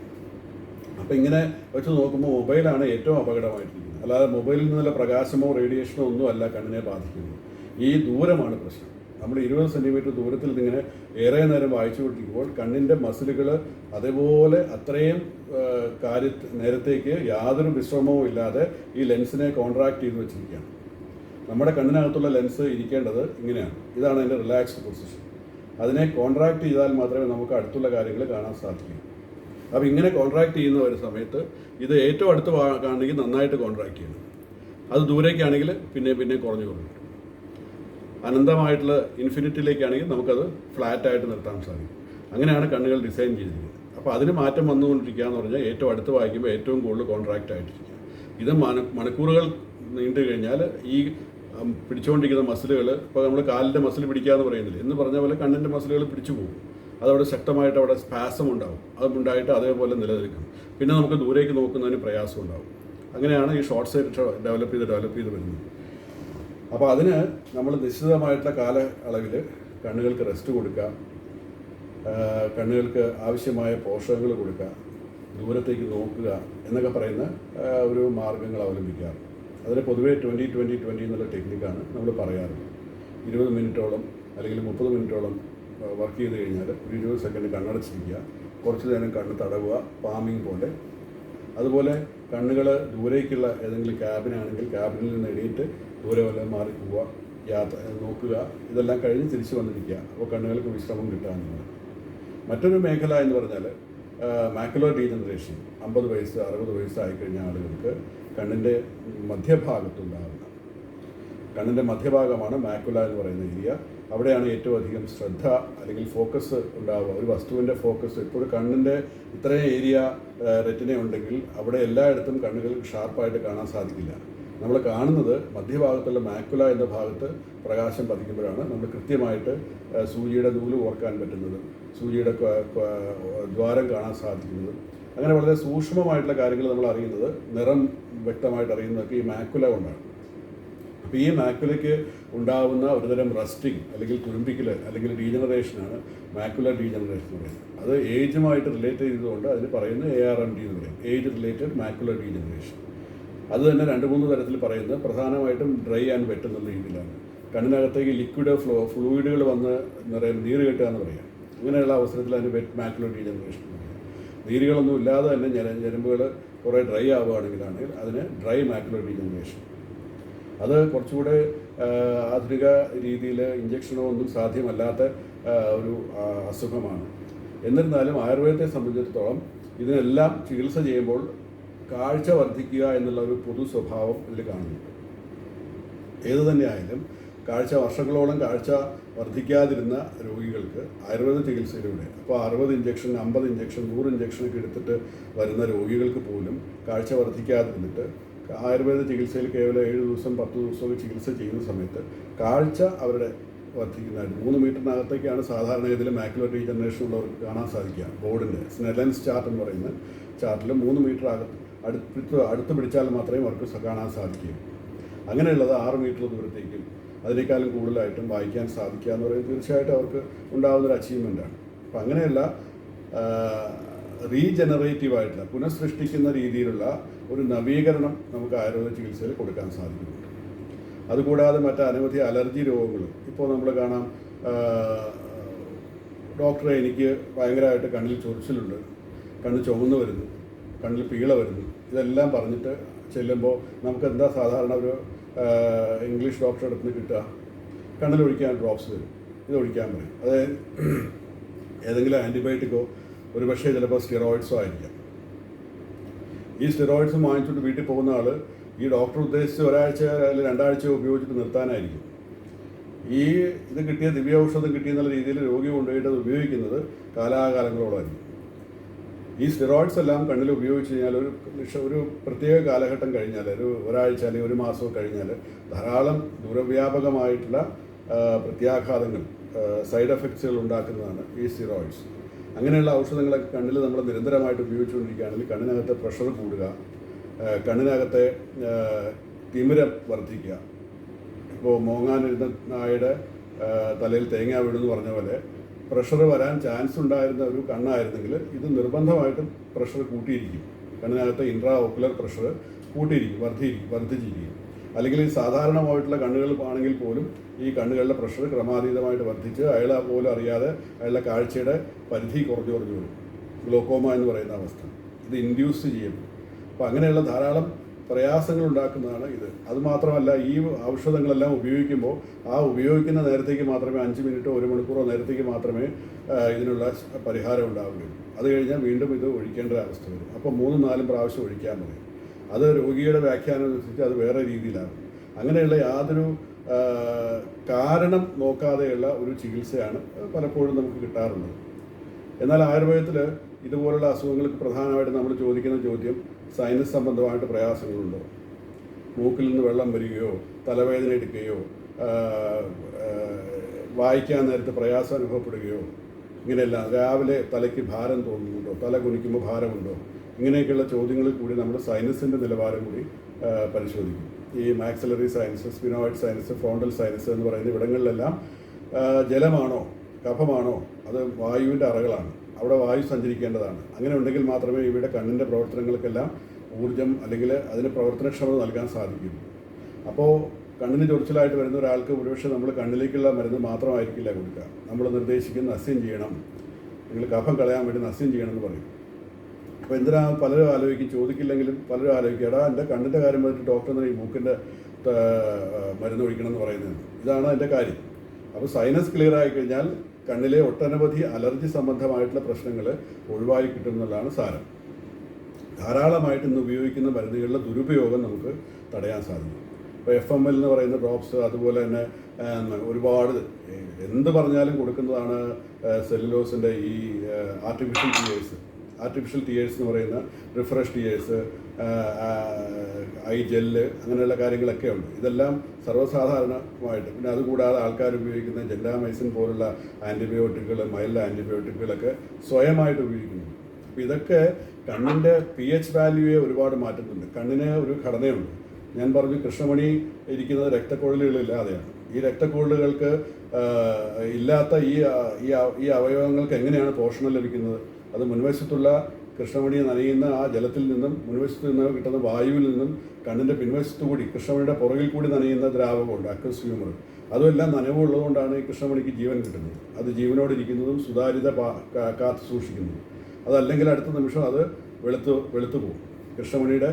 A: അപ്പോൾ ഇങ്ങനെ വെച്ച് നോക്കുമ്പോൾ മൊബൈലാണ് ഏറ്റവും അപകടമായിട്ടിരിക്കുന്നത്. അല്ലാതെ മൊബൈലിൽ നിന്നുള്ള പ്രകാശമോ റേഡിയേഷനോ ഒന്നും അല്ല കണ്ണിനെ ബാധിക്കുന്നത്. ഈ ദൂരമാണ് പ്രശ്നം. നമ്മൾ 20 സെൻറ്റിമീറ്റർ ദൂരത്തിൽ നിന്നിങ്ങനെ ഏറെ നേരം വായിച്ചുകൊണ്ടിരിക്കുമ്പോൾ കണ്ണിൻ്റെ മസിലുകൾ അതേപോലെ അത്രയും നേരത്തേക്ക് യാതൊരു വിശ്രമവും ഇല്ലാതെ ഈ ലെൻസിനെ കോൺട്രാക്ട് ചെയ്ത് വെച്ചിരിക്കുകയാണ്. നമ്മുടെ കണ്ണിനകത്തുള്ള ലെൻസ് ഇരിക്കേണ്ടത് ഇങ്ങനെയാണ്. ഇതാണ് അതിൻ്റെ റിലാക്സ്ഡ് പൊസിഷൻ. അതിനെ കോൺട്രാക്ട് ചെയ്താൽ മാത്രമേ നമുക്ക് അടുത്തുള്ള കാര്യങ്ങൾ കാണാൻ സാധിക്കൂ. അപ്പോൾ ഇങ്ങനെ കോൺട്രാക്ട് ചെയ്യുന്ന ഒരു സമയത്ത് ഇത് ഏറ്റവും അടുത്ത് കാണണമെങ്കിൽ നന്നായിട്ട് കോൺട്രാക്ട് ചെയ്യണം. അത് ദൂരേക്കാണെങ്കിൽ പിന്നെ കുറഞ്ഞു അനന്തമായിട്ടുള്ള ഇൻഫിനിറ്റിയിലേക്കാണെങ്കിൽ നമുക്കത് ഫ്ലാറ്റായിട്ട് നിർത്താൻ സാധിക്കും. അങ്ങനെയാണ് കണ്ണുകൾ ഡിസൈൻ ചെയ്തിരിക്കുന്നത്. അപ്പോൾ അതിന് മാറ്റം വന്നുകൊണ്ടിരിക്കുക എന്ന് പറഞ്ഞാൽ ഏറ്റവും അടുത്ത് വായിക്കുമ്പോൾ ഏറ്റവും കൂടുതൽ കോൺട്രാക്റ്റ് ആയിട്ടിരിക്കുക. ഇത് മണിക്കൂറുകൾ നീണ്ടു കഴിഞ്ഞാൽ ഈ പിടിച്ചുകൊണ്ടിരിക്കുന്ന മസിലുകൾ, ഇപ്പോൾ നമ്മൾ കാലിൻ്റെ മസിൽ പിടിക്കുക എന്ന് പറയുന്നില്ല, എന്ന് പറഞ്ഞ പോലെ കണ്ണിൻ്റെ മസിലുകൾ പിടിച്ചു പോകും. അതവിടെ ശക്തമായിട്ട് അവിടെ സ്പാസം ഉണ്ടാവും. അതുണ്ടായിട്ട് അതേപോലെ നിലനിൽക്കും. പിന്നെ നമുക്ക് ദൂരേക്ക് നോക്കുന്നതിന് പ്രയാസം ഉണ്ടാവും. അങ്ങനെയാണ് ഈ ഷോർട്ട് സൈറ്റ് ഡെവലപ്പ് ചെയ്ത് വരുന്നത്. അപ്പോൾ അതിന് നമ്മൾ നിശ്ചിതമായിട്ടുള്ള കാലയളവിൽ കണ്ണുകൾക്ക് റെസ്റ്റ് കൊടുക്കുക, കണ്ണുകൾക്ക് ആവശ്യമായ പോഷകങ്ങൾ കൊടുക്കുക, ദൂരത്തേക്ക് നോക്കുക എന്നൊക്കെ പറയുന്ന ഒരു മാർഗ്ഗങ്ങൾ അവലംബിക്കാറ്. അതിന് പൊതുവേ 20-20-20 എന്നുള്ള ടെക്നിക്കാണ് നമ്മൾ പറയാറുള്ളത്. 20 മിനിറ്റോളം അല്ലെങ്കിൽ 30 മിനിറ്റോളം വർക്ക് ചെയ്ത് കഴിഞ്ഞാൽ ഒരു 20 സെക്കൻഡ് കണ്ണടച്ചിരിക്കുക, കുറച്ച് നേരം കണ്ണ് തടവുക, പാമിങ് പോലെ. അതുപോലെ കണ്ണുകൾ ദൂരേക്കുള്ള ഏതെങ്കിലും ക്യാബിനാണെങ്കിൽ ക്യാബിനിൽ നിന്ന് എണീറ്റ് ദൂരെ വല്ലതും മാറി പോവുക, നോക്കുക. ഇതെല്ലാം കഴിഞ്ഞ് തിരിച്ചു വന്നിരിക്കുക. അപ്പോൾ കണ്ണുകൾക്ക് വിശ്രമം കിട്ടാവുന്നതാണ്. മറ്റൊരു മേഖല എന്ന് പറഞ്ഞാൽ മാക്കുലർ ഡീജനറേഷൻ 50 വയസ്സ് 60 വയസ്സായി കഴിഞ്ഞ ആളുകൾക്ക് കണ്ണിൻ്റെ മധ്യഭാഗത്തുണ്ടാകുന്ന കണ്ണിൻ്റെ മധ്യഭാഗമാണ് മാക്കുല എന്ന് പറയുന്ന ഏരിയ. അവിടെയാണ് ഏറ്റവും അധികം ശ്രദ്ധ അല്ലെങ്കിൽ ഫോക്കസ് ഉണ്ടാവുക. ഒരു വസ്തുവിൻ്റെ ഫോക്കസ് ഇപ്പോൾ കണ്ണിൻ്റെ ഇത്രയും ഏരിയ റെറ്റിന ഉണ്ടെങ്കിൽ അവിടെ എല്ലായിടത്തും കണ്ണുകൾ ഷാർപ്പായിട്ട് കാണാൻ സാധിക്കില്ല. നമ്മൾ കാണുന്നത് മധ്യഭാഗത്തുള്ള മാക്കുല എന്ന ഭാഗത്ത് പ്രകാശം പതിക്കുമ്പോഴാണ് നമ്മൾ കൃത്യമായിട്ട് സൂചിയുടെ നൂല് ഓർക്കാൻ പറ്റുന്നത്, സൂചിയുടെ ദ്വാരം കാണാൻ സാധിക്കുന്നത്. അങ്ങനെ വളരെ സൂക്ഷ്മമായിട്ടുള്ള കാര്യങ്ങൾ നമ്മൾ അറിയുന്നത്, നിറം വ്യക്തമായിട്ട് അറിയുന്നതൊക്കെ ഈ മാക്കുല കൊണ്ടാണ്. അപ്പോൾ ഈ മാക്കുലയ്ക്ക് ഉണ്ടാകുന്ന ഒരുതരം റസ്റ്റിംഗ് അല്ലെങ്കിൽ തുരുമ്പിക്കൽ അല്ലെങ്കിൽ ഡീജനറേഷനാണ് മാക്കുലർ ഡീജനറേഷൻ എന്ന് പറയുന്നത്. അത് ഏജുമായിട്ട് റിലേറ്റ് ചെയ്തുകൊണ്ട് അതിന് പറയുന്നത് ARMD എന്ന് പറയും, ഏജ് റിലേറ്റഡ് മാക്കുലർ ഡീജനറേഷൻ. അത് തന്നെ 2-3 തരത്തിൽ പറയുന്നത് പ്രധാനമായിട്ടും ഡ്രൈ ആൻഡ് വെറ്റ് എന്നുള്ള രീതിയിലാണ്. കണ്ണിനകത്തേക്ക് ലിക്വിഡ് ഫ്ലൂയിഡുകൾ വന്ന് നീര് കെട്ടുക എന്ന് പറയാം. അങ്ങനെയുള്ള അവസരത്തിൽ അതിന് വെറ്റ് മാക്കുലർ ഡീജനറേഷൻ എന്ന് പറയാം. നീരുകളൊന്നും ഇല്ലാതെ തന്നെ ഞരമ്പുകൾ കുറേ ഡ്രൈ ആവുകയാണെങ്കിലാണെങ്കിൽ അതിന് ഡ്രൈ മാക്കുലർ ഡീജനറേഷൻ. അത് കുറച്ചുകൂടെ ആധുനിക രീതിയിൽ ഇഞ്ചക്ഷനോ ഒന്നും സാധ്യമല്ലാത്ത ഒരു അസുഖമാണ്. എന്നിരുന്നാലും ആയുർവേദത്തെ സംബന്ധിച്ചിടത്തോളം ഇതിനെല്ലാം ചികിത്സ ചെയ്യുമ്പോൾ കാഴ്ച വർദ്ധിക്കുക എന്നുള്ള ഒരു പൊതു സ്വഭാവം ഇതിൽ കാണുന്നുണ്ട്. ഏതു തന്നെയായാലും വർഷങ്ങളോളം കാഴ്ച വർദ്ധിക്കാതിരുന്ന രോഗികൾക്ക് ആയുർവേദ ചികിത്സയിലൂടെ, അപ്പോൾ 60 ഇഞ്ചക്ഷൻ 50 ഇഞ്ചക്ഷൻ 100 ഇഞ്ചക്ഷനൊക്കെ എടുത്തിട്ട് വരുന്ന രോഗികൾക്ക് പോലും കാഴ്ച വർദ്ധിക്കാതിരുന്നിട്ട് ആയുർവേദ ചികിത്സയിൽ കേവലം 7 ദിവസം 10 ദിവസമൊക്കെ ചികിത്സ ചെയ്യുന്ന സമയത്ത് കാഴ്ച അവരുടെ വർദ്ധിക്കുന്നതായിട്ട് 3 മീറ്ററിനകത്തേക്കാണ് സാധാരണഗതിയിൽ മാക്കുലർ ഡീജനറേഷൻ ഉള്ളവർക്ക് കാണാൻ സാധിക്കുക. ബോർഡിൻ്റെ സ്നെല്ലൻസ് ചാർട്ട് എന്ന് പറയുന്ന ചാർട്ടിൽ 3 മീറ്റർ അടുത്ത് പിടിച്ചാൽ മാത്രമേ അവർക്ക് കാണാൻ സാധിക്കൂ. അങ്ങനെയുള്ളത് 6 മീറ്റർ ദൂരത്തേക്കും അതിനേക്കാളും കൂടുതലായിട്ടും വായിക്കാൻ സാധിക്കുക എന്ന് പറയുന്നത് തീർച്ചയായിട്ടും അവർക്ക് ഉണ്ടാകുന്നൊരു അച്ചീവ്മെൻറ്റാണ്. അപ്പം അങ്ങനെയുള്ള റീജനറേറ്റീവായിട്ടുള്ള പുനഃസൃഷ്ടിക്കുന്ന രീതിയിലുള്ള ഒരു നവീകരണം നമുക്ക് ആയുർവേദ ചികിത്സയിൽ കൊടുക്കാൻ സാധിക്കുന്നുണ്ട്. അതുകൂടാതെ അനവധി അലർജി രോഗങ്ങൾ ഇപ്പോൾ നമ്മൾ കാണാം. ഡോക്ടറെ, എനിക്ക് ഭയങ്കരമായിട്ട് കണ്ണിൽ ചൊറിച്ചിലുണ്ട്, കണ്ണ് ചുമന്ന് വരുന്നു, കണ്ണിൽ പീള വരുന്നു, ഇതെല്ലാം പറഞ്ഞിട്ട് ചെല്ലുമ്പോൾ നമുക്ക് എന്താ സാധാരണ ഒരു ഇംഗ്ലീഷ് ഡോക്ടറുടെ അടുത്ത് നിന്ന് കിട്ടുക? കണ്ണിൽ ഒഴിക്കാൻ ഡ്രോപ്സ് വരും, ഇത് ഒഴിക്കാൻ പറയും. അതായത് ഏതെങ്കിലും ആൻറ്റിബയോട്ടിക്കോ ഒരു പക്ഷേ ചിലപ്പോൾ സ്റ്റിറോയിഡ്സോ ആയിരിക്കാം. ഈ സ്റ്റിറോയിഡ്സ് വാങ്ങിച്ചിട്ട് വീട്ടിൽ പോകുന്ന ആൾ ഈ ഡോക്ടർ ഉദ്ദേശിച്ച് ഒരാഴ്ച അല്ലെങ്കിൽ 2 ആഴ്ച ഉപയോഗിച്ചിട്ട് നിർത്താനായിരിക്കും. ഇത് കിട്ടിയ ദിവ്യൌഷധം കിട്ടിയെന്നുള്ള രീതിയിൽ രോഗി കൊണ്ടുപോയിട്ട് അത് ഉപയോഗിക്കുന്നത് കാലാകാലങ്ങളോളമായിരിക്കും. ഈ സ്റ്റിറോയിഡ്സ് എല്ലാം കണ്ണിൽ ഉപയോഗിച്ച് കഴിഞ്ഞാൽ ഒരു പ്രത്യേക കാലഘട്ടം കഴിഞ്ഞാൽ ഒരാഴ്ച അല്ലെങ്കിൽ 1 മാസം കഴിഞ്ഞാൽ ധാരാളം ദൂരവ്യാപകമായിട്ടുള്ള പ്രത്യാഘാതങ്ങൾ, സൈഡ് എഫക്ട്സുകൾ ഉണ്ടാക്കുന്നതാണ് ഈ സ്റ്റിറോയിഡ്സ്. അങ്ങനെയുള്ള ഔഷധങ്ങളൊക്കെ കണ്ണിൽ നമ്മൾ നിരന്തരമായിട്ട് ഉപയോഗിച്ചുകൊണ്ടിരിക്കുകയാണെങ്കിൽ കണ്ണിനകത്തെ പ്രഷർ കൂടുക, കണ്ണിനകത്തെ തിമിരം വർദ്ധിക്കുക. ഇപ്പോൾ മോങ്ങാനിരുന്ന നായയുടെ തലയിൽ തേങ്ങ വീണെന്ന് പറഞ്ഞ പോലെ പ്രഷർ വരാൻ ചാൻസ് ഉണ്ടായിരുന്ന ഒരു കണ്ണായിരുന്നെങ്കിൽ ഇത് നിർബന്ധമായിട്ടും പ്രഷർ കൂട്ടിയിരിക്കും. കണ്ണിനകത്തെ ഇൻട്രാ ഓക്കുലർ പ്രഷർ കൂട്ടിയിരിക്കും, വർദ്ധിച്ചിരിക്കും. അല്ലെങ്കിൽ ഈ സാധാരണമായിട്ടുള്ള കണ്ണുകൾ ആണെങ്കിൽ പോലും ഈ കണ്ണുകളുടെ പ്രഷർ ക്രമാതീതമായിട്ട് വർദ്ധിച്ച് അയാളെ പോലും അറിയാതെ അയാളുടെ കാഴ്ചയുടെ പരിധി കുറഞ്ഞു വരും. ഗ്ലോക്കോമ എന്ന് പറയുന്ന അവസ്ഥ ഇത് ഇൻഡ്യൂസ് ചെയ്യും. അപ്പോൾ അങ്ങനെയുള്ള ധാരാളം പ്രയാസങ്ങൾ ഉണ്ടാക്കുന്നതാണ് ഇത്. അതുമാത്രമല്ല, ഈ ഔഷധങ്ങളെല്ലാം ഉപയോഗിക്കുമ്പോൾ ഉപയോഗിക്കുന്ന നേരത്തേക്ക് മാത്രമേ 5 മിനിറ്റോ 1 മണിക്കൂറോ നേരത്തേക്ക് മാത്രമേ ഇതിനുള്ള പരിഹാരം ഉണ്ടാവുകയുള്ളൂ. അത് കഴിഞ്ഞാൽ വീണ്ടും ഇത് ഒഴിക്കേണ്ട അവസ്ഥ വരും. അപ്പോൾ 3-4 പ്രാവശ്യം ഒഴിക്കാൻ പറയും. അത് രോഗിയുടെ വ്യാഖ്യാനം അനുസരിച്ച് അത് വേറെ രീതിയിലാണ്. അങ്ങനെയുള്ള യാതൊരു കാരണം നോക്കാതെയുള്ള ഒരു ചികിത്സയാണ് പലപ്പോഴും നമുക്ക് കിട്ടാറുള്ളത്. എന്നാൽ ആയുർവേദത്തിൽ ഇതുപോലുള്ള അസുഖങ്ങൾക്ക് പ്രധാനമായിട്ട് നമ്മൾ ചോദിക്കുന്ന ചോദ്യം സൈനസ് സംബന്ധമായിട്ട് പ്രയാസങ്ങളുണ്ടോ, മൂക്കിൽ നിന്ന് വെള്ളം വരികയോ തലവേദന എടുക്കുകയോ വായിക്കാൻ നേരത്തെ പ്രയാസം അനുഭവപ്പെടുകയോ, ഇങ്ങനെയല്ല രാവിലെ തലയ്ക്ക് ഭാരം തോന്നുന്നുണ്ടോ, തല കുനിക്കുമ്പോൾ ഭാരമുണ്ടോ, ഇങ്ങനെയൊക്കെയുള്ള ചോദ്യങ്ങളിൽ കൂടി നമ്മൾ സൈനസിൻ്റെ നിലവാരം കൂടി പരിശോധിക്കും. ഈ maxillary sinus, sphenoid sinus, frontal sinus എന്ന് പറയുന്ന ഇവിടങ്ങളിലെല്ലാം ജലമാണോ കഫമാണോ അത് വായുവിൻ്റെ അറകളാണ്, അവിടെ വായു സഞ്ചരിക്കേണ്ടതാണ്. അങ്ങനെ ഉണ്ടെങ്കിൽ മാത്രമേ ഇവിടെ കണ്ണിൻ്റെ പ്രവർത്തനങ്ങൾക്കെല്ലാം ഊർജ്ജം അല്ലെങ്കിൽ അതിന് പ്രവർത്തനക്ഷമത നൽകാൻ സാധിക്കും. അപ്പോൾ കണ്ണിന് ചൊറിച്ചിലായിട്ട് വരുന്ന ഒരാൾക്ക് ഒരുപക്ഷെ നമ്മൾ കണ്ണിലേക്കുള്ള മരുന്ന് മാത്രമായിരിക്കില്ല കൊടുക്കുക. നമ്മൾ നിർദ്ദേശിക്കുന്ന നസ്യം ചെയ്യണം, നിങ്ങൾ കഫം കളയാൻ വേണ്ടി നസ്യം ചെയ്യണം എന്ന് പറയും. അപ്പോൾ എന്തിനാ പലരും ആലോചിക്കും, ചോദിക്കില്ലെങ്കിലും പലരും ആലോചിക്കും, എടാ എൻ്റെ കണ്ണിൻ്റെ കാര്യം പറഞ്ഞിട്ട് ഡോക്ടർ ഈ മൂക്കിൻ്റെ മരുന്ന് ഒഴിക്കണം എന്ന് പറയുന്നത്. ഇതാണ് അതിൻ്റെ കാര്യം. അപ്പോൾ സൈനസ് ക്ലിയർ ആയി കഴിഞ്ഞാൽ കണ്ണിലെ ഒട്ടനവധി അലർജി സംബന്ധമായിട്ടുള്ള പ്രശ്നങ്ങൾ ഒഴിവായി കിട്ടും എന്നുള്ളതാണ് സാരം. ധാരാളമായിട്ട് ഇന്ന് ഉപയോഗിക്കുന്ന മരുന്നുകളുടെ ദുരുപയോഗം നമുക്ക് തടയാൻ സാധിക്കും. ഇപ്പോൾ FML എന്ന് പറയുന്ന ഡ്രോപ്സ്, അതുപോലെ തന്നെ ഒരുപാട് എന്ത് പറഞ്ഞാലും കൊടുക്കുന്നതാണ് സെല്ലുലോസിൻ്റെ ഈ ആർട്ടിഫിഷ്യൽ ടിയേഴ്സ് എന്ന് പറയുന്ന റിഫ്രഷ് ടിയേഴ്സ്, ഐ ജെല്ല്, അങ്ങനെയുള്ള കാര്യങ്ങളൊക്കെ ഉണ്ട്. ഇതെല്ലാം സർവ്വസാധാരണമായിട്ട്, പിന്നെ അതുകൂടാതെ ആൾക്കാർ ഉപയോഗിക്കുന്ന ജെൻഡാമൈസിൻ പോലുള്ള ആൻറ്റിബയോട്ടിക്കുകൾ, മൈൽഡ് ആൻറ്റിബയോട്ടിക്കുകളൊക്കെ സ്വയമായിട്ട് ഉപയോഗിക്കുന്നു. അപ്പോൾ ഇതൊക്കെ കണ്ണിൻ്റെ pH വാല്യൂയെ ഒരുപാട് മാറ്റുന്നുണ്ട്. കണ്ണിന് ഒരു ഘടനയുണ്ട്. ഞാൻ പറഞ്ഞു കൃഷ്ണമണി ഇരിക്കുന്നത് രക്തക്കൊഴലുകളില്ലാതെയാണ്. ഈ രക്തക്കൊഴലുകൾക്ക് ഇല്ലാത്ത ഈ അവയവങ്ങൾക്ക് എങ്ങനെയാണ് പോഷണം ലഭിക്കുന്നത്? അത് മുൻവശത്തുള്ള കൃഷ്ണമണി നനയുന്ന ആ ജലത്തിൽ നിന്നും, മുൻവശത്ത് നിന്ന് കിട്ടുന്ന വായുവിൽ നിന്നും, കണ്ണിൻ്റെ പിൻവശത്തു കൂടി കൃഷ്ണമണിയുടെ പുറകിൽ കൂടി നനയുന്ന ദ്രാവകമുണ്ട്, അക്വസ് ഹ്യൂമർ. അതുമെല്ലാം നനവുള്ളതുകൊണ്ടാണ് ഈ കൃഷ്ണമണിക്ക് ജീവൻ കിട്ടുന്നത്. അത് ജീവനോടിരിക്കുന്നതും സുതാര്യത കാത്തു സൂക്ഷിക്കുന്നതും. അതല്ലെങ്കിൽ അടുത്ത നിമിഷം അത് വെളുത്തു പോകും, കൃഷ്ണമണിയുടെ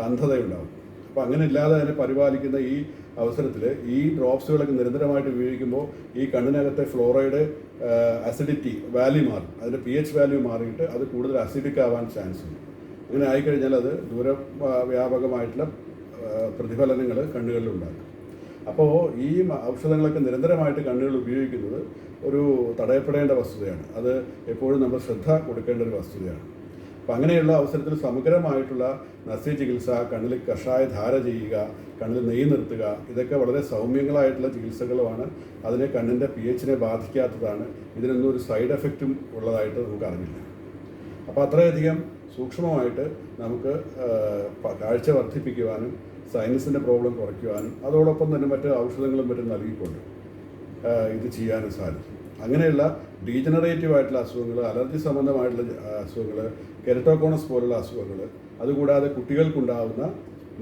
A: അന്ധതയുണ്ടാകും. അപ്പോൾ അങ്ങനെ ഇല്ലാതെ അതിനെ പരിപാലിക്കുന്ന ഈ അവസരത്തിൽ ഈ ഡ്രോപ്സുകളൊക്കെ നിരന്തരമായിട്ട് ഉപയോഗിക്കുമ്പോൾ ഈ കണ്ണിനകത്തെ ഫ്ലോറൈഡ് അസിഡിറ്റി വാല്യൂ മാറും, അതിൻ്റെ pH വാല്യൂ മാറിയിട്ട് അത് കൂടുതൽ അസിഡിക് ആവാൻ ചാൻസ് ഉണ്ട്. അങ്ങനെ ആയിക്കഴിഞ്ഞാൽ അത് ദൂരവ്യാപകമായിട്ടുള്ള പ്രതിഫലനങ്ങൾ കണ്ണുകളിൽ ഉണ്ടാക്കും. അപ്പോൾ ഈ ഔഷധങ്ങളൊക്കെ നിരന്തരമായിട്ട് കണ്ണുകൾ ഉപയോഗിക്കുന്നത് ഒരു തടയപ്പെടേണ്ട വസ്തുതയാണ്. അത് എപ്പോഴും നമ്മൾ ശ്രദ്ധ കൊടുക്കേണ്ട ഒരു വസ്തുതയാണ്. അപ്പം അങ്ങനെയുള്ള അവസരത്തിൽ സമഗ്രമായിട്ടുള്ള നസ്യ ചികിത്സ, കണ്ണിൽ കഷായ ധാര ചെയ്യുക, കണ്ണിൽ നെയ്യ് നിർത്തുക, ഇതൊക്കെ വളരെ സൗമ്യങ്ങളായിട്ടുള്ള ചികിത്സകളുമാണ്. അതിനെ കണ്ണിൻ്റെ pH ബാധിക്കാത്തതാണ്. ഇതിനൊന്നും ഒരു സൈഡ് എഫക്റ്റും ഉള്ളതായിട്ട് നമുക്ക് അറിയില്ല. അപ്പോൾ അത്രയധികം സൂക്ഷ്മമായിട്ട് നമുക്ക് കാഴ്ച വർദ്ധിപ്പിക്കുവാനും സൈനസിൻ്റെ പ്രോബ്ലം കുറയ്ക്കുവാനും അതോടൊപ്പം തന്നെ മറ്റ് ഔഷധങ്ങളും മറ്റും നൽകിക്കൊണ്ട് ഇത് ചെയ്യാനും സാധിക്കും. അങ്ങനെയുള്ള ഡീജനറേറ്റീവ് ആയിട്ടുള്ള അസുഖങ്ങൾ, അലർജി സംബന്ധമായിട്ടുള്ള അസുഖങ്ങൾ, കെരട്ടോകോണസ് പോലുള്ള അസുഖങ്ങൾ, അതുകൂടാതെ കുട്ടികൾക്കുണ്ടാകുന്ന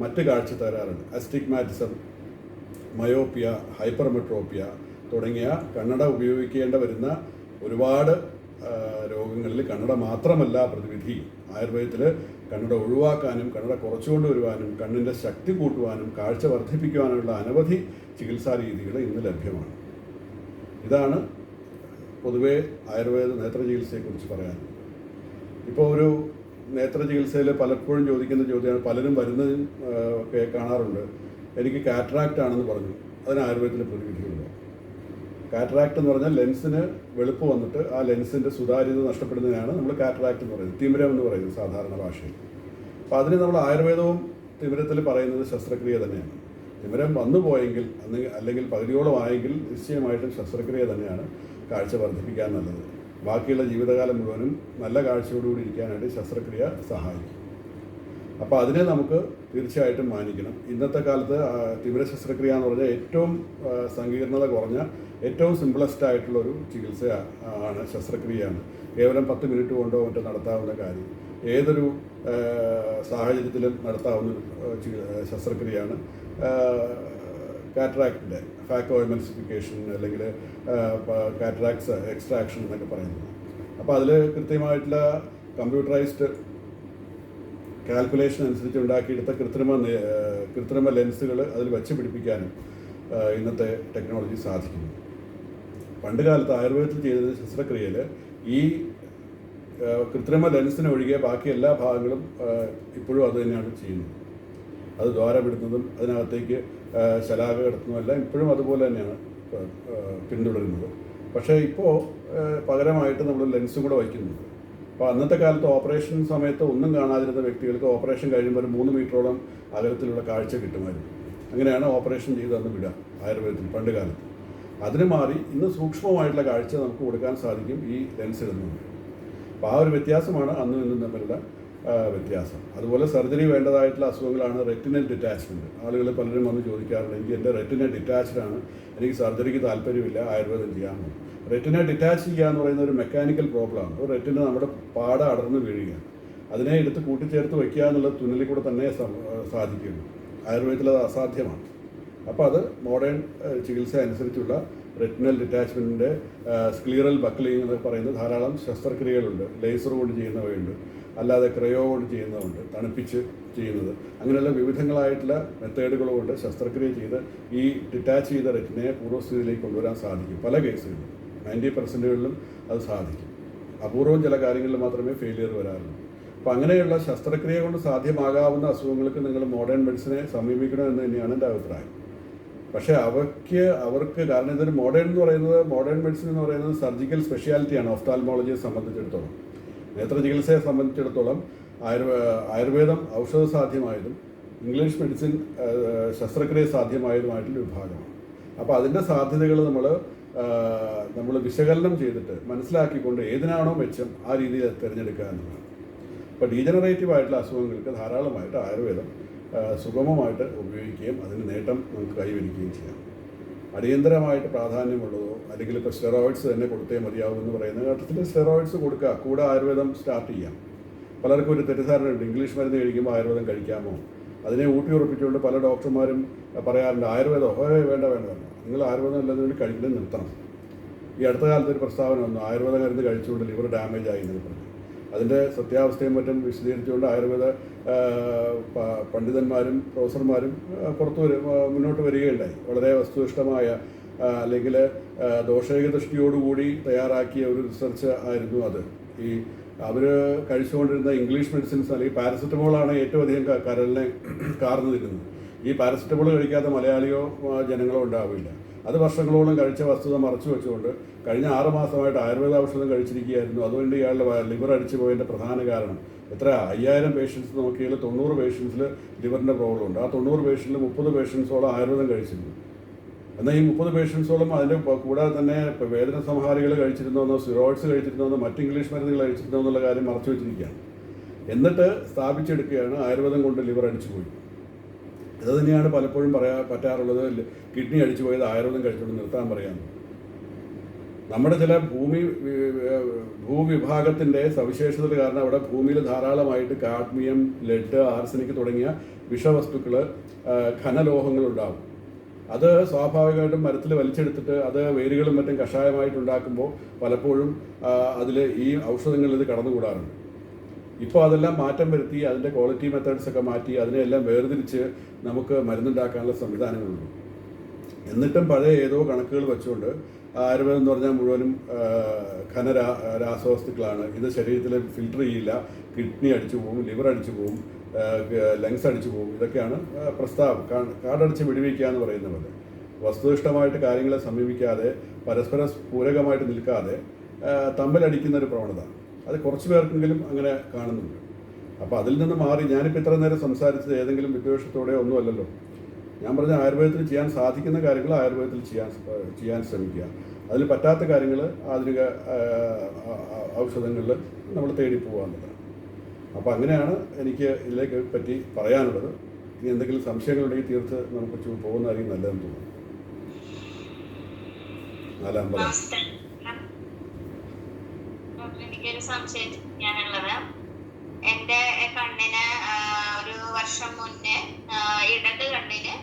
A: മറ്റ് കാഴ്ച തകരാറുകൾ, അസ്റ്റിഗ്മാറ്റിസം, മയോപ്പിയ, ഹൈപ്പർമെട്രോപ്പിയ തുടങ്ങിയ കണ്ണട ഉപയോഗിക്കേണ്ട വരുന്ന ഒരുപാട് രോഗങ്ങളിൽ കണ്ണട മാത്രമല്ല പ്രതിവിധി. ആയുർവേദത്തിൽ കണ്ണട ഒഴിവാക്കാനും കണ്ണട കുറച്ചുകൊണ്ട് വരുവാനും കണ്ണിൻ്റെ ശക്തി കൂട്ടുവാനും കാഴ്ച വർദ്ധിപ്പിക്കുവാനുള്ള അനവധി ചികിത്സാ രീതികൾ ഇന്ന് ലഭ്യമാണ്. ഇതാണ് പൊതുവേ ആയുർവേദ നേത്ര ചികിത്സയെക്കുറിച്ച് പറയാൻ. ഇപ്പോൾ ഒരു നേത്ര ചികിത്സയിൽ പലപ്പോഴും ചോദിക്കുന്ന ചോദ്യമാണ്, പലരും വരുന്നതും ഒക്കെ കാണാറുണ്ട്, എനിക്ക് കാറ്ററാക്റ്റ് ആണെന്ന് പറഞ്ഞു, അതിന് ആയുർവേദത്തിൽ പ്രതിവിധിയുണ്ടോ? കാറ്ററാക്റ്റ് എന്ന് പറഞ്ഞാൽ ലെൻസിന് വെളുപ്പ് വന്നിട്ട് ആ ലെൻസിൻ്റെ സുതാര്യത നഷ്ടപ്പെടുന്നതിനാണ് നമ്മൾ കാറ്ററാക്റ്റ് എന്ന് പറയുന്നത്, തിമിരം എന്ന് പറയുന്നത് സാധാരണ ഭാഷയിൽ. അപ്പോൾ അതിന് നമ്മൾ ആയുർവേദവും തിമിരത്തിൽ പറയുന്നത് ശസ്ത്രക്രിയ തന്നെയാണ്. തിമിരം വന്നു പോയെങ്കിൽ അല്ലെങ്കിൽ പകുതിയോളം ആയെങ്കിൽ നിശ്ചയമായിട്ടും ശസ്ത്രക്രിയ തന്നെയാണ് കാഴ്ച വർദ്ധിപ്പിക്കാൻ നല്ലത്. ബാക്കിയുള്ള ജീവിതകാലം മുഴുവനും നല്ല കാഴ്ചയോടുകൂടി ഇരിക്കാനായിട്ട് ശസ്ത്രക്രിയ സഹായിക്കും. അപ്പോൾ അതിനെ നമുക്ക് തീർച്ചയായിട്ടും മാനിക്കണം. ഇന്നത്തെ കാലത്ത് തിമിര ശസ്ത്രക്രിയ എന്ന് പറഞ്ഞാൽ ഏറ്റവും സങ്കീർണത കുറഞ്ഞ, ഏറ്റവും സിമ്പിളസ്റ്റ് ആയിട്ടുള്ളൊരു ചികിത്സ ആണ്, ശസ്ത്രക്രിയയാണ്. കേവലം 10 മിനിറ്റ് കൊണ്ടോ മറ്റോ നടത്താവുന്ന കാര്യം, ഏതൊരു സാഹചര്യത്തിലും നടത്താവുന്ന ശസ്ത്രക്രിയയാണ് കാറ്ററാക്റ്റിൻ്റെ ഫാക്കോ എമൽസിഫിക്കേഷൻ അല്ലെങ്കിൽ കാറ്ററാക്ട്സ് എക്സ്ട്രാക്ഷൻ എന്നൊക്കെ പറയുന്നത്. അപ്പോൾ അതിൽ കൃത്യമായിട്ടുള്ള കമ്പ്യൂട്ടറൈസ്ഡ് കാൽക്കുലേഷൻ അനുസരിച്ച് ഉണ്ടാക്കിയെടുത്ത കൃത്രിമ ലെൻസുകൾ അതിൽ വച്ച് പിടിപ്പിക്കാനും ഇന്നത്തെ ടെക്നോളജി സാധിക്കുന്നു. പണ്ട് കാലത്ത് ആയുർവേദത്തിൽ ചെയ്ത ശസ്ത്രക്രിയയിൽ ഈ കൃത്രിമ ലെൻസിന് ഒഴികെ ബാക്കി എല്ലാ ഭാഗങ്ങളും ഇപ്പോഴും അത് തന്നെയാണ് ചെയ്യുന്നത്. അത് ദ്വാരമിടുന്നതും അതിനകത്തേക്ക് ശലാക കിടത്തുന്നതും എല്ലാം ഇപ്പോഴും അതുപോലെ തന്നെയാണ് പിന്തുടരുന്നത്. പക്ഷേ ഇപ്പോൾ പകരമായിട്ട് നമ്മൾ ലെൻസും കൂടെ വയ്ക്കുന്നുണ്ട്. അപ്പോൾ അന്നത്തെ കാലത്ത് ഓപ്പറേഷൻ സമയത്ത് ഒന്നും കാണാതിരുന്ന വ്യക്തികൾക്ക് ഓപ്പറേഷൻ കഴിയുമ്പോൾ ഒരു 3 മീറ്ററോളം അകലത്തിലുള്ള കാഴ്ച കിട്ടുമായിരുന്നു. അങ്ങനെയാണ് ഓപ്പറേഷൻ ചെയ്തതെന്ന് വിടുക ആയുർവേദത്തിൽ പണ്ട് കാലത്ത്. അതിന് മാറി ഇന്ന് സൂക്ഷ്മമായിട്ടുള്ള കാഴ്ച നമുക്ക് കൊടുക്കാൻ സാധിക്കും ഈ ലെൻസ് ഇടുന്നുണ്ട്. അപ്പോൾ ആ ഒരു വ്യത്യാസമാണ് അന്നും ഇന്നും തമ്മിലുള്ള വ്യത്യാസം. അതുപോലെ സർജറി വേണ്ടതായിട്ടുള്ള അസുഖങ്ങളാണ് റെറ്റിനൽ ഡിറ്റാച്ച്മെൻറ്റ്. ആളുകൾ പലരും വന്ന് ചോദിക്കാറുണ്ട്, എനിക്ക് എൻ്റെ റെറ്റിന ഡിറ്റാച്ച്ഡാണ്, എനിക്ക് സർജറിക്ക് താല്പര്യമില്ല, ആയുർവേദം ചെയ്യാമോ? റെറ്റിന ഡിറ്റാച്ച് ചെയ്യുക എന്ന് പറയുന്ന ഒരു മെക്കാനിക്കൽ പ്രോബ്ലമാണ്. ഒരു റെറ്റിന നമ്മുടെ പാട അടർന്ന് വീഴുകയാണ്. അതിനെ എടുത്ത് കൂട്ടിച്ചേർത്ത് വയ്ക്കുക എന്നുള്ള തുന്നലിൽ കൂടെ തന്നെ സാധിക്കുന്നു. ആയുർവേദത്തിൽ അത് അസാധ്യമാണ്. അപ്പോൾ അത് മോഡേൺ ചികിത്സ അനുസരിച്ചുള്ള റെറ്റിനൽ ഡിറ്റാച്ച്മെൻറ്റിൻ്റെ സ്ക്ലീറൽ ബക്ലിംഗ് എന്ന് പറയുന്ന ധാരാളം ശസ്ത്രക്രിയകളുണ്ട്. ലേസർ കൊണ്ട് ചെയ്യുന്നവയുണ്ട്. അല്ലാതെ ക്രയോ കൊണ്ട് ചെയ്യുന്നതുണ്ട്, തണുപ്പിച്ച് ചെയ്യുന്നത്, അങ്ങനെയുള്ള വിവിധങ്ങളായിട്ടുള്ള മെത്തേഡുകളുകൊണ്ട് ശസ്ത്രക്രിയ ചെയ്ത് ഈ ഡിറ്റാച്ച് ചെയ്ത റെറ്റിനയെ പൂർവ്വസ്ഥിതിയിലേക്ക് കൊണ്ടുവരാൻ സാധിക്കും. പല കേസുകളിലും 90% അത് സാധിക്കും. അപൂർവം ചില കാര്യങ്ങളിൽ മാത്രമേ ഫെയിലിയർ വരാറുള്ളൂ. അപ്പോൾ അങ്ങനെയുള്ള ശസ്ത്രക്രിയ കൊണ്ട് സാധ്യമാകാവുന്ന അസുഖങ്ങൾക്ക് നിങ്ങൾ മോഡേൺ മെഡിസിനെ സമീപിക്കണമെന്ന് തന്നെയാണ് എൻ്റെ അഭിപ്രായം. പക്ഷേ അവർക്ക് കാരണം ഇതൊരു മോഡേൺ മെഡിസിൻ എന്ന് പറയുന്നത് സർജിക്കൽ സ്പെഷ്യാലിറ്റിയാണ് ഓഫ്താൽമോളജിയെ സംബന്ധിച്ചിടത്തോളം. നേത്രചികിത്സയെ സംബന്ധിച്ചിടത്തോളം ആയുർവേദം ഔഷധ സാധ്യമായതും ഇംഗ്ലീഷ് മെഡിസിൻ ശസ്ത്രക്രിയ സാധ്യമായതുമായിട്ടുള്ള വിഭാഗമാണ്. അപ്പോൾ അതിൻ്റെ സാധ്യതകൾ നമ്മൾ വിശകലനം ചെയ്തിട്ട് മനസ്സിലാക്കിക്കൊണ്ട് ഏതിനാണോ മെച്ചം ആ രീതിയിൽ തിരഞ്ഞെടുക്കുക എന്നുള്ളതാണ്. ഇപ്പോൾ ഡീജനറേറ്റീവ് ആയിട്ടുള്ള അസുഖങ്ങൾക്ക് ധാരാളമായിട്ട് ആയുർവേദം സുഗമമായിട്ട് ഉപയോഗിക്കുകയും അതിന് നേട്ടം നമുക്ക് കൈവരിക്കുകയും ചെയ്യാം. അടിയന്തരമായിട്ട് പ്രാധാന്യമുള്ളതോ അല്ലെങ്കിൽ ഇപ്പോൾ സ്റ്റെറോയിഡ്സ് തന്നെ കൊടുത്തേ മതിയാവും എന്ന് പറയുന്ന ഘട്ടത്തിൽ സ്റ്റെറോയിഡ്സ് കൊടുക്കുക, കൂടെ ആയുർവേദം സ്റ്റാർട്ട് ചെയ്യാം. പലർക്കും ഒരു തെറ്റിദ്ധാരണയുണ്ട്, ഇംഗ്ലീഷ് മരുന്ന് കഴിക്കുമ്പോൾ ആയുർവേദം കഴിക്കാമോ? അതിനെ ഊട്ടി ഉറപ്പിച്ചുകൊണ്ട് പല ഡോക്ടർമാരും പറയാറുണ്ട് ആയുർവേദം വേണ്ട നിങ്ങൾ ആയുർവേദം അല്ലാതെ കഴിക്കുന്നത് നിർത്തണം. ഈ അടുത്ത കാലത്ത് ഒരു പ്രസ്താവന വന്നു, ആയുർവേദ മരുന്ന് കഴിച്ചുകൊണ്ട് ലിവർ ഡാമേജ് ആയി എന്ന് പറഞ്ഞു. അതിൻ്റെ സത്യാവസ്ഥയും മറ്റും വിശദീകരിച്ചുകൊണ്ട് ആയുർവേദ പണ്ഡിതന്മാരും പ്രൊഫസർമാരും മുന്നോട്ട് വരികയുണ്ടായി. വളരെ വസ്തുനിഷ്ഠമായ അല്ലെങ്കിൽ ദോഷരഹിത ദൃഷ്ടിയോടുകൂടി തയ്യാറാക്കിയ ഒരു റിസർച്ച് ആയിരുന്നു അത്. ഈ അവർ കഴിച്ചുകൊണ്ടിരുന്ന ഇംഗ്ലീഷ് മെഡിസിൻസ് അല്ലെങ്കിൽ പാരസെറ്റമോളാണ് ഏറ്റവും അധികം കരളിനെ കാർന്നു നിൽക്കുന്നത്. ഈ പാരസെറ്റമോൾ കഴിക്കാത്ത മലയാളിയോ ജനങ്ങളോ ഉണ്ടാവില്ല. അത് വർഷങ്ങളോളം കഴിച്ച വസ്തുത മറച്ചു വെച്ചുകൊണ്ട് കഴിഞ്ഞ 6 മാസമായിട്ട് ആയുർവേദ ഔഷധം കഴിച്ചിരിക്കുകയായിരുന്നു. അതുകൊണ്ട് ഇയാളുടെ ലിവർ അടിച്ചു പോയതിൻ്റെ പ്രധാന കാരണം 5000 പേഷ്യൻസ് നോക്കിയാൽ 90 പേഷ്യൻസിൽ ലിവറിൻ്റെ പ്രോബ്ലം ഉണ്ട്. ആ 90 പേഷ്യൻറ്റിൽ 30 പേഷ്യൻസോളം ആയുർവേദം കഴിച്ചിരുന്നു. എന്നാൽ ഈ 30 പേഷ്യൻസോളം അതിൻ്റെ കൂടാതെ തന്നെ ഇപ്പോൾ വേദന സംഹാരികൾ കഴിച്ചിരുന്നോന്നോ സ്റ്റിറോയിഡ്സ് കഴിച്ചിരുന്നോന്നോ മറ്റ് ഇംഗ്ലീഷ് മരുന്നുകൾ കഴിച്ചിരുന്നോ എന്നുള്ള കാര്യം മറച്ചു വെച്ചിരിക്കുകയാണ്. എന്നിട്ട് സ്ഥാപിച്ചെടുക്കുകയാണ് ആയുർവേദം കൊണ്ട് ലിവർ അടിച്ചു പോയി. ഇത് തന്നെയാണ് പലപ്പോഴും പറ്റാറുള്ളത്, കിഡ്നി അടിച്ചു പോയത് ആയുർവേദം കഴിച്ചുകൊണ്ട് നിർത്താൻ പറയാമെന്ന്. നമ്മുടെ ചില ഭൂവിഭാഗത്തിൻ്റെ സവിശേഷതകൾ കാരണം അവിടെ ഭൂമിയിൽ ധാരാളമായിട്ട് കാഡ്മിയം, ലെഡ്, ആർസനിക് തുടങ്ങിയ വിഷവസ്തുക്കൾ, ഖനലോഹങ്ങളുണ്ടാകും. അത് സ്വാഭാവികമായിട്ടും മരത്തിൽ വലിച്ചെടുത്തിട്ട് അത് വേരുകളും മറ്റും കഷായമായിട്ടുണ്ടാക്കുമ്പോൾ പലപ്പോഴും അതിൽ ഈ ഔഷധങ്ങളിൽ ഇത് കടന്നുകൂടാറുണ്ട്. ഇപ്പോൾ അതെല്ലാം മാറ്റം വരുത്തി അതിൻ്റെ ക്വാളിറ്റി മെത്തേഡ്സൊക്കെ മാറ്റി അതിനെല്ലാം വേർതിരിച്ച് നമുക്ക് മരുന്നുണ്ടാക്കാനുള്ള സംവിധാനങ്ങളുണ്ട്. എന്നിട്ടും പഴയ ഏതോ കണക്കുകൾ വെച്ചുകൊണ്ട് ആയുർവേദം എന്ന് പറഞ്ഞാൽ മുഴുവനും രാസവസ്തുക്കളാണ്, ഇത് ശരീരത്തിൽ ഫിൽട്ടർ ചെയ്യില്ല, കിഡ്നി അടിച്ചു പോകും, ലിവർ അടിച്ചു പോകും, ലങ്സ് അടിച്ചു പോകും, ഇതൊക്കെയാണ് പ്രസ്താവം. കാടടിച്ച് വിടുവിക്കുക എന്ന് പറയുന്ന പോലെ വസ്തുനിഷ്ഠമായിട്ട് കാര്യങ്ങളെ സമീപിക്കാതെ പരസ്പരം പൂരകമായിട്ട് നിൽക്കാതെ തമ്മിലടിക്കുന്നൊരു പ്രവണത അത് കുറച്ച് പേർക്കെങ്കിലും അങ്ങനെ കാണുന്നുണ്ട്. അപ്പോൾ അതിൽ നിന്ന് മാറി ഞാനിപ്പോൾ ഇത്ര നേരം സംസാരിച്ചത് ഏതെങ്കിലും വിദ്വേഷത്തോടെ ഒന്നുമല്ലല്ലോ. ഞാൻ പറഞ്ഞ ആയുർവേദത്തിൽ ചെയ്യാൻ സാധിക്കുന്ന കാര്യങ്ങൾ ആയുർവേദത്തിൽ ചെയ്യാൻ ശ്രമിക്കുക. അതിൽ പറ്റാത്ത കാര്യങ്ങൾ ആധുനിക ഔഷധങ്ങളിൽ നമ്മൾ തേടി പോകാവുന്നതാണ്. അപ്പോൾ അങ്ങനെയാണ് എനിക്ക് ഇതിലേക്ക് പറ്റി പറയാനുള്ളത്. ഇനി എന്തെങ്കിലും സംശയങ്ങളുണ്ടെങ്കിൽ തീർത്ത് നമുക്ക് പോകുന്നതായിരിക്കും നല്ലതെന്ന് തോന്നുന്നു. 4
C: എനിക്കൊരു സംശയം ചെയ്യാനുള്ളത്, എൻ്റെ കണ്ണിന് ഒരു വർഷം മുന്നേ ഇടത് കണ്ണിന്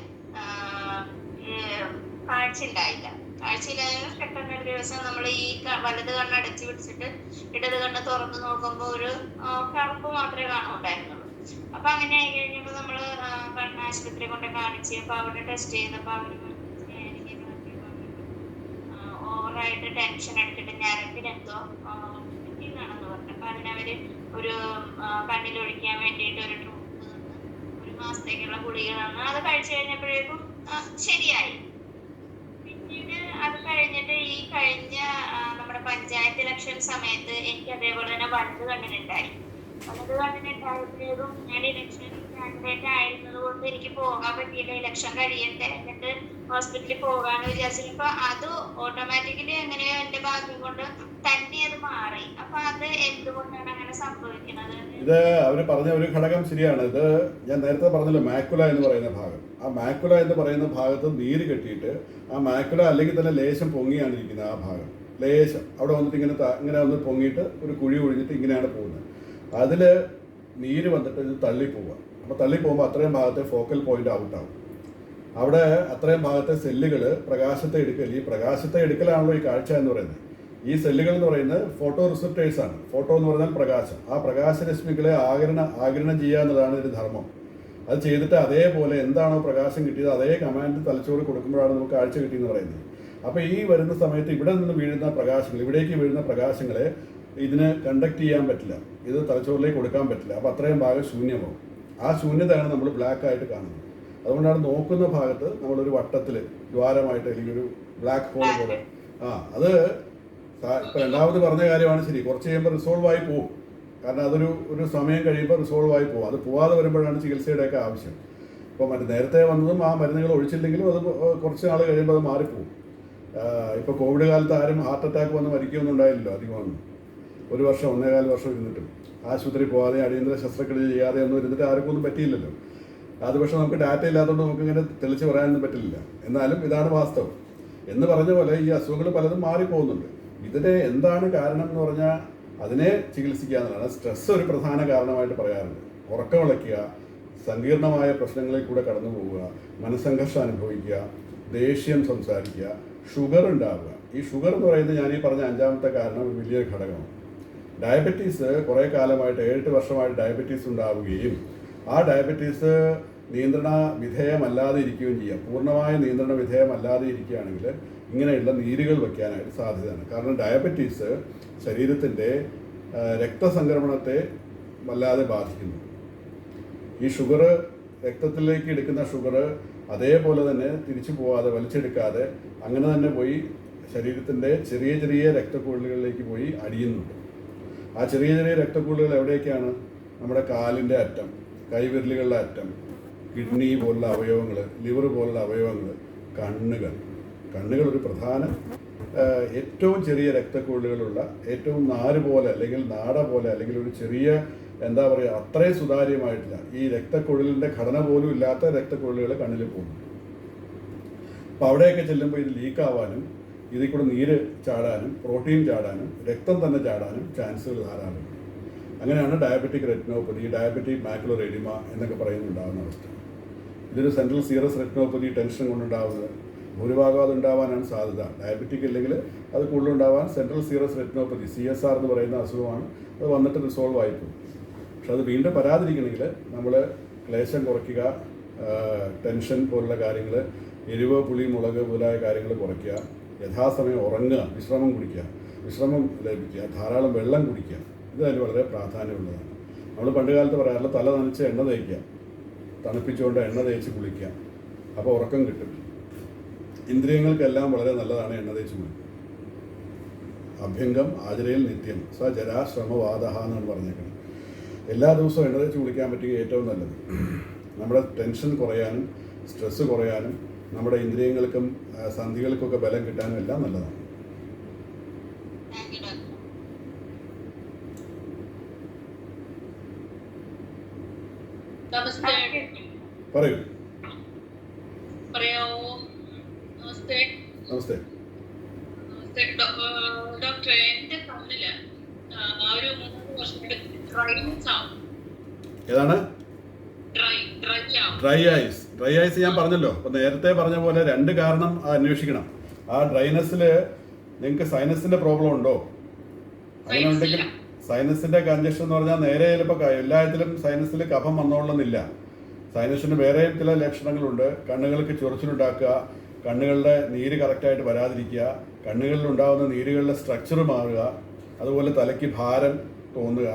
C: കാഴ്ചയില്ലാതെ പെട്ടെന്ന് ഒരു ദിവസം നമ്മൾ ഈ വലത് കണ്ണ് അടച്ചു പിടിച്ചിട്ട് ഇടത് കണ്ണ് തുറന്നു നോക്കുമ്പോൾ ഒരു കറുപ്പ് മാത്രമേ കാണുന്നുണ്ടായിരുന്നുള്ളൂ. അപ്പൊ അങ്ങനെ ആയി കഴിഞ്ഞപ്പോൾ നമ്മൾ കണ്ണാശുപത്രി കൊണ്ട് കാണിച്ച് അപ്പൊ അവിടെ ടെസ്റ്റ് ചെയ്തപ്പോൾ അവർ ഓവറായിട്ട് ടെൻഷൻ എടുത്തിട്ട് ഞരമ്പിനെന്തോ ാണെന്ന് പറഞ്ഞു. അപ്പൊ അതിനവര് ഒരു കണ്ണിലൊഴിക്കാൻ വേണ്ടിയിട്ട് ഒരു ട്രൂപ്പ് തന്ന് 1 മാസത്തേക്കുള്ള ഗുളിക തന്ന് അത് കഴിച്ചു കഴിഞ്ഞപ്പോഴേക്കും ശരിയായി. പിന്നീട് അത് കഴിഞ്ഞിട്ട് ഈ കഴിഞ്ഞ നമ്മുടെ പഞ്ചായത്ത് ഇലക്ഷൻ സമയത്ത് എനിക്ക് അതേപോലെ തന്നെ വലത് കണ്ണിനുണ്ടായി. ഞാൻ ഇലക്ഷൻ കാൻഡിഡേറ്റ് ആയിരുന്നത് കൊണ്ട് എനിക്ക് പോകാൻ പറ്റിയില്ല. ഇലക്ഷൻ കഴിയട്ടെ എന്നിട്ട് ഹോസ്പിറ്റലിൽ പോകാന്ന് വിചാരിച്ചപ്പോ അത് ഓട്ടോമാറ്റിക്കലി എങ്ങനെയോ എന്റെ ഭാഗ്യം കൊണ്ട് തന്നെ അത് മാറി. അപ്പൊ അത് എന്തുകൊണ്ടാണ് അങ്ങനെ സംഭവിക്കുന്നത്?
A: ഇത് അവര് പറഞ്ഞ ഒരു ഘടകം ശരിയാണ്. ഇത് ഞാൻ നേരത്തെ പറഞ്ഞല്ലോ, മാക്കുല എന്ന് പറയുന്ന ഭാഗം. ആ മാക്കുല എന്ന് പറയുന്ന ഭാഗത്ത് നീര് കെട്ടിയിട്ട് ആ മാക്കുല അല്ലെങ്കിൽ തന്നെ ലേശം പൊങ്ങിയാണ് ഇരിക്കുന്നത്. ആ ഭാഗം ലേശം അവിടെ വന്നിട്ട് ഇങ്ങനെ ഒന്ന് പൊങ്ങിയിട്ട് ഒരു കുഴി ഒഴിഞ്ഞിട്ട് ഇങ്ങനെയാണ് പോകുന്നത്. അതിൽ നീര് വന്നിട്ട് ഇത് തള്ളിപ്പോവുക. അപ്പോൾ തള്ളിപ്പോകുമ്പോൾ അത്രയും ഭാഗത്തെ ഫോക്കൽ പോയിന്റ് ഔട്ടാവും. അവിടെ അത്രയും ഭാഗത്തെ സെല്ലുകൾ പ്രകാശത്തെ എടുക്കൽ, ഈ പ്രകാശത്തെ എടുക്കലാണല്ലോ ഈ കാഴ്ച എന്ന് പറയുന്നത്. ഈ സെല്ലുകൾ എന്ന് പറയുന്നത് ഫോട്ടോ റിസപ്റ്റേഴ്സ് ആണ്. ഫോട്ടോ എന്ന് പറഞ്ഞാൽ പ്രകാശം. ആ പ്രകാശരശ്മികളെ ആഗിരണം ചെയ്യുക എന്നതാണ് ഒരു ധർമ്മം. അത് ചെയ്തിട്ട് അതേപോലെ എന്താണോ പ്രകാശം കിട്ടിയത് അതേ കമാൻഡ് തലച്ചോറ് കൊടുക്കുമ്പോഴാണ് നമുക്ക് കാഴ്ച കിട്ടിയെന്ന് പറയുന്നത്. അപ്പോൾ ഈ വരുന്ന സമയത്ത് ഇവിടെ നിന്ന് വീഴുന്ന പ്രകാശങ്ങൾ, ഇവിടേക്ക് വീഴുന്ന പ്രകാശങ്ങളെ ഇതിന് കണ്ടക്ട് ചെയ്യാൻ പറ്റില്ല, ഇത് തലച്ചോറിലേക്ക് കൊടുക്കാൻ പറ്റില്ല. അപ്പോൾ അത്രയും ഭാഗം ശൂന്യമാവും. ആ ശൂന്യതയാണ് നമ്മൾ ബ്ലാക്ക് ആയിട്ട് കാണുന്നത്. അതുകൊണ്ടാണ് നോക്കുന്ന ഭാഗത്ത് നമ്മളൊരു വട്ടത്തിൽ ദ്വാരമായിട്ട് അല്ലെങ്കിൽ ഒരു ബ്ലാക്ക് ഹോൾ പോലെ അത് ഇപ്പം രണ്ടാമത് പറഞ്ഞ കാര്യമാണ് ശരി. കുറച്ച് കഴിയുമ്പോൾ റിസോൾവ് ആയി പോകും. കാരണം ഒരു സമയം കഴിയുമ്പോൾ റിസോൾവ് ആയി പോകും. അത് പോവാതെ വരുമ്പോഴാണ് ചികിത്സയുടെയൊക്കെ ആവശ്യം. ഇപ്പോൾ നേരത്തെ വന്നതും ആ മരുന്നുകൾ ഒഴിച്ചില്ലെങ്കിലും അത് കുറച്ച് നാൾ കഴിയുമ്പോൾ അത് മാറിപ്പോകും. ഇപ്പോൾ കോവിഡ് കാലത്ത് ആരും ഹാർട്ട് അറ്റാക്ക് വന്ന് മരിക്കുകയൊന്നും ഉണ്ടായില്ലല്ലോ അധികമൊന്നും. 1 വർഷം 1.25 വർഷം ഇരുന്നിട്ടും ആശുപത്രി പോകാതെ അടിയന്തര ശസ്ത്രക്രിയ ചെയ്യാതെ ഒന്നും ഇരുന്നിട്ട് ആർക്കും ഒന്നും പറ്റിയില്ലല്ലോ. അത് പക്ഷേ നമുക്ക് ഡാറ്റ ഇല്ലാത്തതുകൊണ്ട് നമുക്കിങ്ങനെ തെളിച്ച് പറയാനൊന്നും പറ്റില്ല. എന്നാലും ഇതാണ് വാസ്തവം. എന്ന് പറഞ്ഞ പോലെ ഈ അസുഖങ്ങൾ പലതും മാറിപ്പോകുന്നുണ്ട്. ഇതിന് എന്താണ് കാരണം എന്ന് പറഞ്ഞാൽ അതിനെ ചികിത്സിക്കുക എന്നുള്ളതാണ്. സ്ട്രെസ് ഒരു പ്രധാന കാരണമായിട്ട് പറയാറുണ്ട്. ഉറക്കമിളയ്ക്കുക, സങ്കീർണമായ പ്രശ്നങ്ങളിൽ കൂടെ കടന്നു പോവുക, മനസ്സംഘർഷം അനുഭവിക്കുക, ദേഷ്യം സംസാരിക്കുക, ഷുഗർ ഉണ്ടാവുക. ഈ ഷുഗർ എന്ന് പറയുന്നത് ഞാൻ ഈ പറഞ്ഞ 5ാമത്തെ കാരണം വലിയൊരു ഘടകമാണ്. ഡയബറ്റീസ് കുറേ കാലമായിട്ട് 7-8 വർഷമായിട്ട് ഡയബറ്റീസ് ഉണ്ടാവുകയും ആ ഡയബറ്റീസ് നിയന്ത്രണ വിധേയമല്ലാതെ ഇരിക്കുകയും ചെയ്യാം. പൂർണ്ണമായ നിയന്ത്രണ വിധേയമല്ലാതെ ഇരിക്കുകയാണെങ്കിൽ ഇങ്ങനെയുള്ള നീരുകൾ വയ്ക്കാനായിട്ട് സാധ്യതയാണ്. കാരണം ഡയബറ്റീസ് ശരീരത്തിൻ്റെ രക്തസംക്രമണത്തെ വല്ലാതെ ബാധിക്കുന്നു. ഈ ഷുഗർ, രക്തത്തിലേക്ക് എടുക്കുന്ന ഷുഗർ അതേപോലെ തന്നെ തിരിച്ചു പോവാതെ വലിച്ചെടുക്കാതെ അങ്ങനെ തന്നെ പോയി ശരീരത്തിൻ്റെ ചെറിയ ചെറിയ രക്തക്കുഴലുകളിലേക്ക് പോയി അടിയുന്നുണ്ട്. ആ ചെറിയ ചെറിയ രക്തക്കുഴലുകൾ എവിടെയൊക്കെയാണ്? നമ്മുടെ കാലിൻ്റെ അറ്റം, കൈവിരലുകളുടെ അറ്റം, കിഡ്നി പോലുള്ള അവയവങ്ങൾ, ലിവർ പോലുള്ള അവയവങ്ങൾ, കണ്ണുകൾ ഒരു പ്രധാന ഏറ്റവും ചെറിയ രക്തക്കുഴലുകളുള്ള, ഏറ്റവും നാര് പോലെ അല്ലെങ്കിൽ നാട പോലെ അല്ലെങ്കിൽ ഒരു ചെറിയ എന്താ പറയുക അത്രയും സുതാര്യമായിട്ടില്ല ഈ രക്തക്കുഴലിൻ്റെ ഘടന പോലും ഇല്ലാത്ത രക്തക്കുഴലുകൾ കണ്ണിൽ പോകുന്നു. അപ്പോൾ അവിടെയൊക്കെ ചെല്ലുമ്പോൾ ഇത് ലീക്കാവാനും ഇതിൽ കൂടെ നീര് ചാടാനും പ്രോട്ടീൻ ചാടാനും രക്തം തന്നെ ചാടാനും ചാൻസുകൾ ധാരാളമുണ്ട്. അങ്ങനെയാണ് diabetic retinopathy, diabetic macular oedema എന്നൊക്കെ പറയുന്നുണ്ടാകുന്ന അവസ്ഥ. ഇതൊരു സെൻട്രൽ സീറസ് റെറ്റിനോപ്പതി ടെൻഷൻ കൊണ്ടുണ്ടാകുന്നത് ഭൂരിഭാഗം അതുണ്ടാവാനാണ് സാധ്യത. ഡയബറ്റിക് അല്ലെങ്കിൽ അത് കൂടുതലുണ്ടാവാൻ സെൻട്രൽ സീറസ് റെറ്റിനോപ്പതി CSR എന്ന് പറയുന്ന അസുഖമാണ്. അത് വന്നിട്ട് റിസോൾവ് ആയിപ്പോകും. പക്ഷെ അത് വീണ്ടും വരാതിരിക്കണമെങ്കിൽ നമ്മൾ ക്ലേശം കുറയ്ക്കുക, ടെൻഷൻ പോലുള്ള കാര്യങ്ങൾ, എരിവ്, പുളി, മുളക് മുതലായ കാര്യങ്ങൾ കുറയ്ക്കുക, യഥാസമയം ഉറങ്ങുക, വിശ്രമം ലഭിക്കുക, ധാരാളം വെള്ളം കുടിക്കുക. ഇതതിൽ വളരെ പ്രാധാന്യമുള്ളതാണ്. നമ്മൾ പണ്ട് കാലത്ത് പറയാറില്ല തല നനച്ച് എണ്ണ തേക്കുക, തണുപ്പിച്ചുകൊണ്ട് എണ്ണ തേച്ച് കുളിക്കുക, അപ്പോൾ ഉറക്കം കിട്ടും. ഇന്ദ്രിയങ്ങൾക്കെല്ലാം വളരെ നല്ലതാണ് എണ്ണ തേച്ച് കുളിക്കുക. അഭ്യംഗം ആചരയിൽ നിത്യം സ ജരാശ്രമവാദഹ എന്നാണ് പറഞ്ഞേക്കുന്നത്. എല്ലാ ദിവസവും എണ്ണ തേച്ച് കുളിക്കാൻ പറ്റുക ഏറ്റവും നല്ലത്. നമ്മുടെ ടെൻഷൻ കുറയാനും സ്ട്രെസ്സ് കുറയാനും നമ്മുടെ ഇന്ദ്രിയങ്ങൾക്കും സന്ധികൾക്കൊക്കെ ബലം കിട്ടാനും എല്ലാം നല്ലതാണ്. പറയൂ. നമസ്തേ.
C: ഡോക്ടറെ, എന്റെ കണ്ണില് ഒരു 3 വർഷമായിട്ട് ഡ്രൈനസ് ആവും.
A: ഏതാണ്?
C: ഡ്രൈ
A: ഐസ് ഞാൻ പറഞ്ഞല്ലോ. അപ്പോൾ നേരത്തെ പറഞ്ഞ പോലെ 2 കാരണം അന്വേഷിക്കണം. ആ ഡ്രൈനസ്സിൽ നിങ്ങൾക്ക് സൈനസിൻ്റെ പ്രോബ്ലം ഉണ്ടോ? അങ്ങനെ ഉണ്ടെങ്കിൽ സൈനസിൻ്റെ കൺജഷൻ എന്ന് പറഞ്ഞാൽ നേരെ ചിലപ്പോൾ എല്ലാത്തിലും സൈനസിൽ കഫം വന്നോളുന്നില്ല. സൈനസിന് വേറെയും ചില ലക്ഷണങ്ങളുണ്ട്. കണ്ണുകൾക്ക് ചൊറിച്ചിലുണ്ടാക്കുക, കണ്ണുകളുടെ നീര് കറക്റ്റായിട്ട് വരാതിരിക്കുക, കണ്ണുകളിലുണ്ടാകുന്ന നീരുകളുടെ സ്ട്രക്ചർ മാറുക, അതുപോലെ തലയ്ക്ക് ഭാരം തോന്നുക,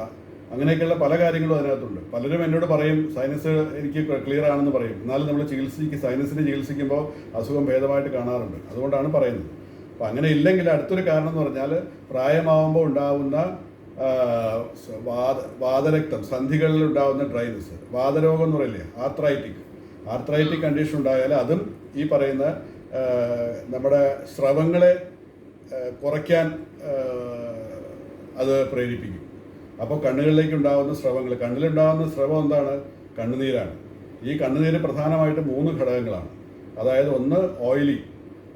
A: അങ്ങനെയൊക്കെയുള്ള പല കാര്യങ്ങളും അതിനകത്തുണ്ട്. പലരും എന്നോട് പറയും സൈനസ് എനിക്ക് ക്ലിയർ ആണെന്ന് പറയും. എന്നാലും നമ്മൾ സൈനസിനെ ചികിത്സിക്കുമ്പോൾ അസുഖം ഭേദമായിട്ട് കാണാറുണ്ട്. അതുകൊണ്ടാണ് പറയുന്നത്. അപ്പം അങ്ങനെ ഇല്ലെങ്കിൽ അടുത്തൊരു കാരണം എന്ന് പറഞ്ഞാൽ പ്രായമാവുമ്പോൾ ഉണ്ടാകുന്ന വാതരക്തം, സന്ധികളിൽ ഉണ്ടാകുന്ന ഡ്രൈനസ്, വാതരോഗം എന്ന് പറയില്ലേ, ആർത്രൈറ്റിക് കണ്ടീഷൻ ഉണ്ടായാൽ അതും ഈ പറയുന്ന നമ്മുടെ സ്രവങ്ങളെ കുറയ്ക്കാൻ അത് പ്രേരിപ്പിക്കും. അപ്പോൾ കണ്ണുകളിലേക്ക് ഉണ്ടാകുന്ന സ്രവങ്ങൾ, കണ്ണിലുണ്ടാകുന്ന സ്രവം എന്താണ്? കണ്ണുനീരാണ്. ഈ കണ്ണുനീര് പ്രധാനമായിട്ട് 3 ഘടകങ്ങളാണ്. അതായത് 1 ഓയിലി,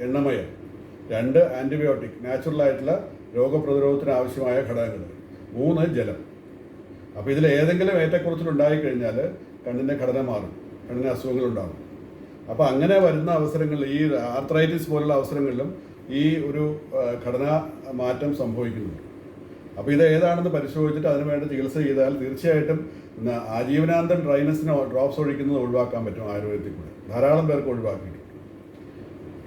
A: എണ്ണമയം, 2 ആൻറ്റിബയോട്ടിക്, നാച്ചുറലായിട്ടുള്ള രോഗപ്രതിരോധത്തിന് ആവശ്യമായ ഘടകങ്ങൾ, 3 ജലം. അപ്പോൾ ഇതിൽ ഏതെങ്കിലും ഏറ്റക്കുറച്ചിലുണ്ടായിക്കഴിഞ്ഞാൽ കണ്ണിൻ്റെ ഘടന മാറും, കണ്ണിന് അസുഖങ്ങളുണ്ടാകും. അപ്പോൾ അങ്ങനെ വരുന്ന അവസരങ്ങളിൽ ഈ ആർത്രൈറ്റിസ് പോലുള്ള അവസരങ്ങളിലും ഈ ഒരു ഘടനാ മാറ്റം സംഭവിക്കുന്നുണ്ട്. അപ്പോൾ ഇത് ഏതാണെന്ന് പരിശോധിച്ചിട്ട് അതിന് വേണ്ട ചികിത്സ ചെയ്താൽ തീർച്ചയായിട്ടും ആജീവനാന്തം ഡ്രൈനസിന് ഡ്രോപ്സ് ഒഴിക്കുന്നത് ഒഴിവാക്കാൻ പറ്റും ആയുർവേദത്തിൽ കൂടെ. ധാരാളം പേർക്ക് ഒഴിവാക്കിയിട്ടുണ്ട്.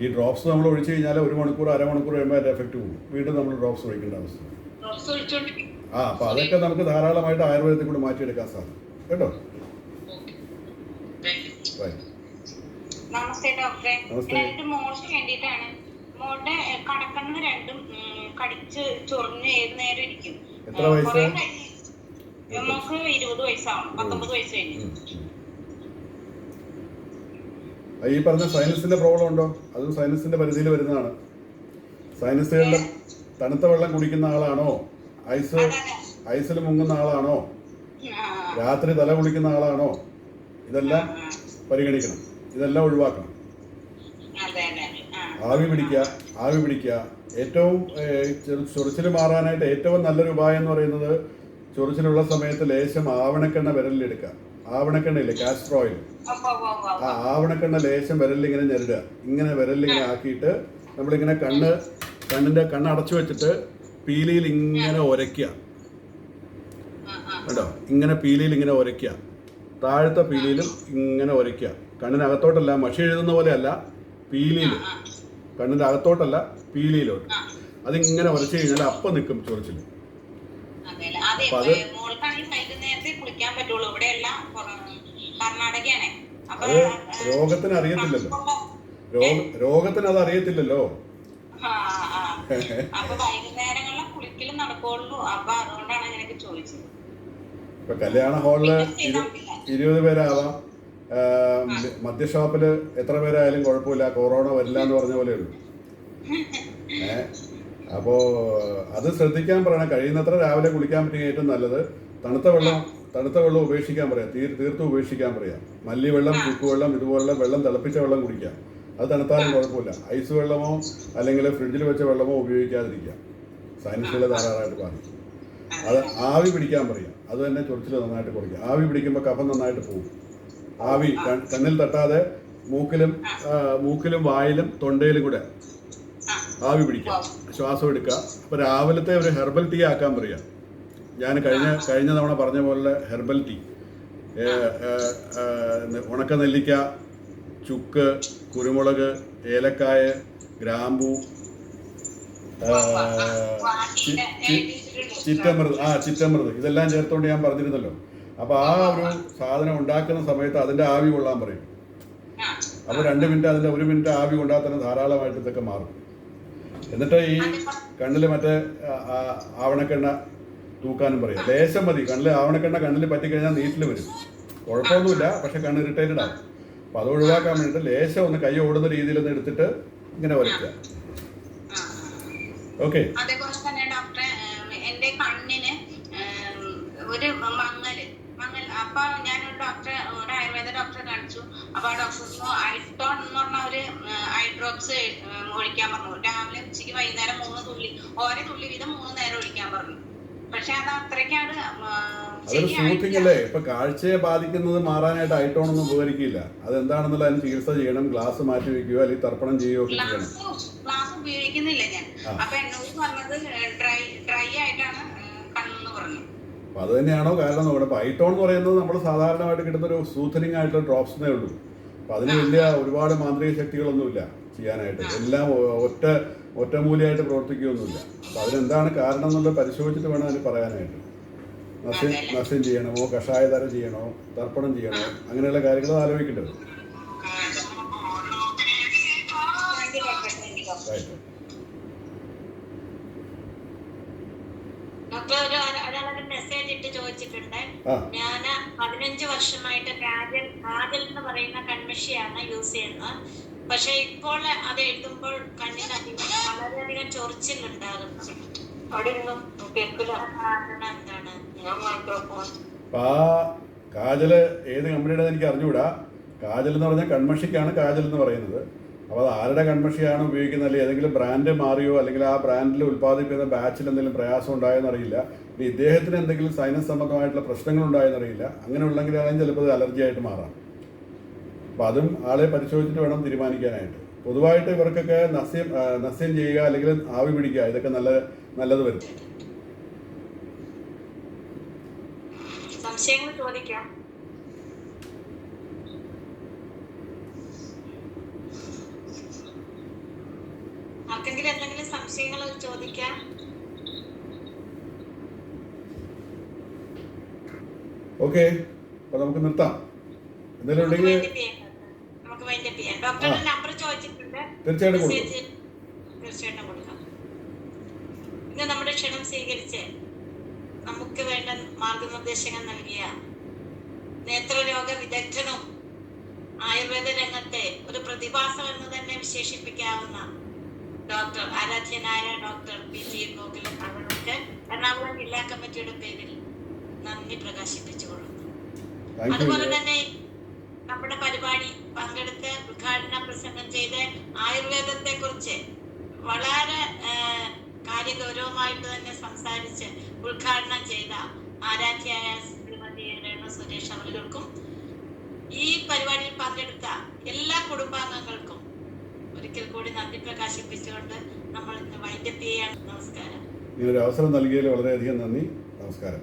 A: ഈ ഡ്രോപ്സ് നമ്മൾ ഒഴിച്ചു കഴിഞ്ഞാൽ 1 മണിക്കൂർ അരമണിക്കൂർ കഴിയുമ്പോൾ അതിൻ്റെ എഫക്റ്റ് പോകും. വീണ്ടും നമ്മൾ ഡ്രോപ്സ് ഒഴിക്കേണ്ട അവസ്ഥ. അപ്പോൾ അതൊക്കെ നമുക്ക് ധാരാളമായിട്ട് ആയുർവേദത്തിൽ കൂടെ മാറ്റിയെടുക്കാൻ സാധിക്കും കേട്ടോ.
C: നമസ്തേ ഡോക്ടറെ, എന്റെ മോൾക്ക് വേണ്ടിയിട്ടാണ്. മോളുടെ കടക്കണ്ണ് രണ്ടും കടിച്ച് ചൊറിഞ്ഞ് ഏത് നേരം ഇരിക്കും.
A: എത്ര വയസ്സ്?
C: മോൾക്ക് 20 വയസ്സാവണം, 19 വയസ്സ് കഴിഞ്ഞു.
A: ഈ പറഞ്ഞ സൈനസിന്റെ പ്രോബ്ലം ഉണ്ടോ? അതും സൈനസിന്റെ പരിധിയിൽ വരുന്നതാണ്. സൈനസുകളിൽ തണുത്ത വെള്ളം കുടിക്കുന്ന ആളാണോ? ഐസിൽ മുങ്ങുന്ന ആളാണോ? രാത്രി തല കുളിക്കുന്ന ആളാണോ? ഇതെല്ലാം പരിഗണിക്കണം. ഇതെല്ലാം ഒഴിവാക്കണം. ആവി പിടിക്കുക. ഏറ്റവും ചൊറിച്ചിൽ മാറാനായിട്ട് ഏറ്റവും നല്ലൊരു ഉപായം എന്ന് പറയുന്നത് ചൊറിച്ചിലുള്ള സമയത്ത് ലേശം ആവണക്കെണ്ണ വിരലിലെടുക്കുക. ആവണക്കെണ്ണയില്ലേ, കാസ്റ്റർ ഓയിൽ, ആ ആവണക്കെണ്ണ ലേശം വിരലിലിങ്ങനെ ഞെരുടുക. ഇങ്ങനെ വിരലിലിങ്ങനെ ആക്കിയിട്ട് നമ്മളിങ്ങനെ കണ്ണ് അടച്ചു വെച്ചിട്ട് പീലിയിൽ ഇങ്ങനെ ഉരയ്ക്കുക കേട്ടോ. ഇങ്ങനെ പീലിയിൽ ഇങ്ങനെ ഉരയ്ക്കുക, താഴത്തെ പീലിയിലും ഇങ്ങനെ ഉരയ്ക്കുക. കണ്ണിനകത്തോട്ടല്ല, മഷി എഴുതുന്ന പോലെയല്ല, പീലിയിൽ, കണ്ണിൻ്റെ അകത്തോട്ടല്ല, പീലിയിലോട്ട്. അതിങ്ങനെ ഉരച്ചു കഴിഞ്ഞാൽ അപ്പം നിൽക്കും ചൊറിച്ചിൽ. അപ്പൊ അത് രോഗത്തിന് അറിയത്തില്ലല്ലോ. രോഗത്തിന് അത് അറിയത്തില്ലല്ലോ. ഇപ്പൊ കല്യാണ ഹാളില് 20 പേരാവാം, മദ്യഷോപ്പില് എത്ര പേരായാലും കുഴപ്പമില്ല, കൊറോണ വരില്ല എന്ന് പറഞ്ഞ പോലെയുള്ളൂ. അപ്പോൾ അത് ശ്രദ്ധിക്കാൻ പറയണം. കഴിയുന്നത്ര രാവിലെ കുളിക്കാൻ പറ്റുമെങ്കിൽ ഏറ്റവും നല്ലത്. തണുത്ത വെള്ളം ഉപേക്ഷിക്കാൻ പറയാം, തീർത്തും ഉപേക്ഷിക്കാൻ പറയാം. മല്ലിവെള്ളം, ചുക്കുവെള്ളം, ഇതുപോലുള്ള വെള്ളം, തിളപ്പിച്ച വെള്ളം കുടിക്കാം. അത് തണുത്താലും കുഴപ്പമില്ല. ഐസ് വെള്ളമോ അല്ലെങ്കിൽ ഫ്രിഡ്ജിൽ വെച്ച വെള്ളമോ ഉപയോഗിക്കാതിരിക്കുക. സൈനസുകളെ ധാരാളമായിട്ട് ബാധിക്കും. അത് ആവി പിടിക്കാൻ പറയാം. അത് തന്നെ ചൊറിച്ചിൽ നന്നായിട്ട് കുറയ്ക്കുക. ആവി പിടിക്കുമ്പോൾ കഫം നന്നായിട്ട് പോകും. ആവി കണ്ണിൽ തട്ടാതെ മൂക്കിലും വായിലും തൊണ്ടയിലും കൂടെ ആവി പിടിക്കുക, ശ്വാസം എടുക്കുക. അപ്പോൾ രാവിലത്തെ ഒരു ഹെർബൽ ടീ ആക്കാൻ പറയുക. ഞാൻ കഴിഞ്ഞ തവണ പറഞ്ഞ പോലെ ഹെർബൽ ടീ, ഉണക്ക നെല്ലിക്ക, ചുക്ക്, കുരുമുളക്, ഏലക്കായ, ഗ്രാമ്പൂ, ചിറ്റമൃത് ഇതെല്ലാം ചേർത്തുകൊണ്ട് ഞാൻ പറഞ്ഞിരുന്നല്ലോ. അപ്പോൾ ആ ഒരു സാധനം ഉണ്ടാക്കുന്ന സമയത്ത് അതിൻ്റെ ആവി കൊള്ളാൻ പറയും. അപ്പോൾ 2 മിനിറ്റ്, അതിൻ്റെ 1 മിനിറ്റ് ആവി കൊണ്ടാൽ തന്നെ ധാരാളമായിട്ട് ഇതൊക്കെ മാറും. എന്നിട്ട് ഈ കണ്ണിൽ മറ്റേ ആവണക്കെണ്ണ തൂക്കാനും പറയാം. ലേശം മതി. ആവണക്കെണ്ണ കണ്ണിൽ പറ്റിക്കഴിഞ്ഞാൽ നീറ്റിൽ വരും. കുഴപ്പമൊന്നുമില്ല, പക്ഷെ കണ്ണ് ഇറിറ്റേറ്റഡ് ആവും. അപ്പോൾ അത് ഒഴിവാക്കാൻ വേണ്ടിയിട്ട് ലേശം ഒന്ന് കൈ ഓടുന്ന രീതിയിലൊന്ന് എടുത്തിട്ട് ഇങ്ങനെ വരയ്ക്കുക. ഓക്കെ.
C: അതേപോലെ തന്നെ ഡോക്ടറെ, എന്റെ കണ്ണിന് ഒരു മങ്ങൽ. അപ്പൊ ഞാനൊരു ആയുർവേദ ഡോക്ടറെ കാണിച്ചു. അപ്പൊ ആ ഡോക്ടർ ഐട്ടോൺ എന്ന് പറഞ്ഞ ഒരു ഐ ഡ്രോപ്സ് ഒഴിക്കാൻ പറഞ്ഞു. രാവിലെ, ഉച്ചയ്ക്ക്, വൈകുന്നേരം 3 തുള്ളി, ഓരോ തുള്ളി വീതം 3 നേരം ഒഴിക്കാൻ പറഞ്ഞു. പക്ഷെ അത് അത്രയ്ക്കാണ്
A: അതൊരു സൂത്തിങ് അല്ലേ. ഇപ്പൊ കാഴ്ചയെ ബാധിക്കുന്നത് മാറാനായിട്ട് ഐട്ടോൺ ഒന്നും ഉപകരിക്കില്ല. അതെന്താണെന്നുള്ള അതിന് ചികിത്സ ചെയ്യണം. ഗ്ലാസ് മാറ്റി വെക്കുകയോ അല്ലെങ്കിൽ തർപ്പണം ചെയ്യുകയോ ഒക്കെ ചെയ്യണം.
C: ഗ്ലാസ് ഉപയോഗിക്കുന്നില്ല ഞാൻ. അപ്പൊ എന്നോട് പറഞ്ഞത് ഡ്രൈ ആയിട്ടാണ് കണ്ണെന്ന് പറഞ്ഞു.
A: അപ്പൊ അത് തന്നെയാണോ കാരണം നോക്കണം. ഇപ്പൊ ഐട്ടോൺ എന്ന് പറയുന്നത് നമ്മൾ സാധാരണമായിട്ട് കിട്ടുന്ന ഒരു സൂത്തനിങ് ആയിട്ടുള്ള ഡ്രോപ്സിനേ ഉള്ളൂ. അപ്പൊ അതിന് വലിയ ഒരുപാട് മാന്ത്രിക ശക്തികളൊന്നുമില്ല ചെയ്യാനായിട്ട്. എല്ലാം ഒറ്റമൂലിയായിട്ട് പ്രവർത്തിക്കുകയൊന്നുമില്ല. അപ്പൊ അതിനെന്താണ് കാരണം എന്നുള്ളത് പരിശോധിച്ചിട്ട് വേണം അതിന് പറയാനായിട്ട്. നസ്യം ചെയ്യണമോ, കഷായധാരം ചെയ്യണോ, തർപ്പണം ചെയ്യണോ, അങ്ങനെയുള്ള കാര്യങ്ങൾ ആലോചിക്കേണ്ടത്.
C: ഒരാളൊരു മെസ്സേജ് ഇട്ട് ചോദിച്ചിട്ടുണ്ട്. ഞാൻ 15 വർഷമായിട്ട് കാജൽ എന്ന് പറയുന്ന കൺമഷിയാണ് യൂസ് ചെയ്യുന്നത്. പക്ഷെ ഇപ്പോൾ അത് എഴുതുമ്പോൾ കണ്ണിന് വളരെയധികം ചൊറിച്ചിലുണ്ടാകുന്നു. അവിടെ ഒന്നും കേൾക്കില്ല. എന്താണ് മൈക്രോഫോൺ?
A: കാജല് ഏത് കമ്പനിയുടെ എനിക്ക് അറിഞ്ഞുകൂടാ. കാജൽ എന്ന് പറഞ്ഞാൽ കൺമഷിക്കാണ് കാജൽ എന്ന് പറയുന്നത്. അപ്പോൾ അത് ആരുടെ കൺമഷിയാണ് ഉപയോഗിക്കുന്നത്, അല്ലെങ്കിൽ ഏതെങ്കിലും ബ്രാൻഡ് മാറിയോ അല്ലെങ്കിൽ ആ ബ്രാൻഡിൽ ഉൽപ്പാദിപ്പിക്കുന്ന ബാച്ചിൽ എന്തെങ്കിലും പ്രയാസം ഉണ്ടായെന്നറിയില്ല. ഇനി ഇദ്ദേഹത്തിന് എന്തെങ്കിലും സൈനസ് സംബന്ധമായിട്ടുള്ള പ്രശ്നങ്ങൾ ഉണ്ടായെന്നറിയില്ല. അങ്ങനെ ഉള്ളെങ്കിലാണെങ്കിൽ ചിലപ്പോൾ അത് അലർജി ആയിട്ട് മാറാം. അപ്പോൾ അതും ആളെ പരിശോധിച്ചിട്ട് വേണം തീരുമാനിക്കാനായിട്ട്. പൊതുവായിട്ട് ഇവർക്കൊക്കെ നസ്യം ചെയ്യുക അല്ലെങ്കിൽ ആവി പിടിക്കുക ഇതൊക്കെ നല്ലത് വരും.
C: സംശയങ്ങൾ ചോദിക്കാം. ആർക്കെങ്കിലും എന്തെങ്കിലും സംശയങ്ങൾ ചോദിക്കാം.
A: ഓക്കെ, അപ്പൊ നമുക്ക് നിർത്താം. എന്തെങ്കിലും ഉണ്ടെങ്കിൽ
C: നമുക്ക് വൈൻഡപ്പ് ചെയ്യാം. ഡോക്ടറുടെ നമ്പർ ചോദിച്ചിട്ടുണ്ട്,
A: തീർച്ചയായിട്ടും കൊടുക്കാം.
C: തീർച്ചയായിട്ടും കൊടുക്കാം. ഇന്ന് നമ്മുടെ ക്ഷണം സ്വീകരിച്ച് നമുക്ക് വേണ്ട മാർഗനിർദ്ദേശങ്ങൾ നൽകിയ നേത്രരോഗ വിദഗ്ധനും ആയുർവേദ രംഗത്തെ ഒരു പ്രതിഭാസം എന്ന് തന്നെ വിശേഷിപ്പിക്കാവുന്ന ഡോക്ടർ ആരാധ്യനായ ഡോക്ടർ PG ഗോകുലൻ അവർക്ക് എറണാകുളം ജില്ലാ കമ്മിറ്റിയുടെ പേരിൽ നന്ദി പ്രകാശിപ്പിച്ചുകൊള്ളുന്നു. അതുപോലെ തന്നെ നമ്മുടെ പരിപാടി പങ്കെടുത്ത് ഉദ്ഘാടന പ്രസംഗം ചെയ്ത് ആയുർവേദത്തെ കുറിച്ച് വളരെ കാര്യഗൗരവമായിട്ട് തന്നെ സംസാരിച്ച് ഉദ്ഘാടനം ചെയ്ത ആരാധ്യയായ ശ്രീമതി രേണു സുരേഷ് അവർക്കും ഈ പരിപാടിയിൽ പങ്കെടുത്ത എല്ലാ കുടുംബാംഗങ്ങൾക്കും ഒരിക്കൽ കൂടി നന്ദി പ്രകാശിപ്പിച്ചുകൊണ്ട് നമ്മൾ ഇന്ന് വൈൻഡപ്പ് ചെയ്യാണ്. നമസ്കാരം.
A: ഇങ്ങനൊരു അവസരം നൽകിയതിൽ വളരെയധികം നന്ദി. നമസ്കാരം.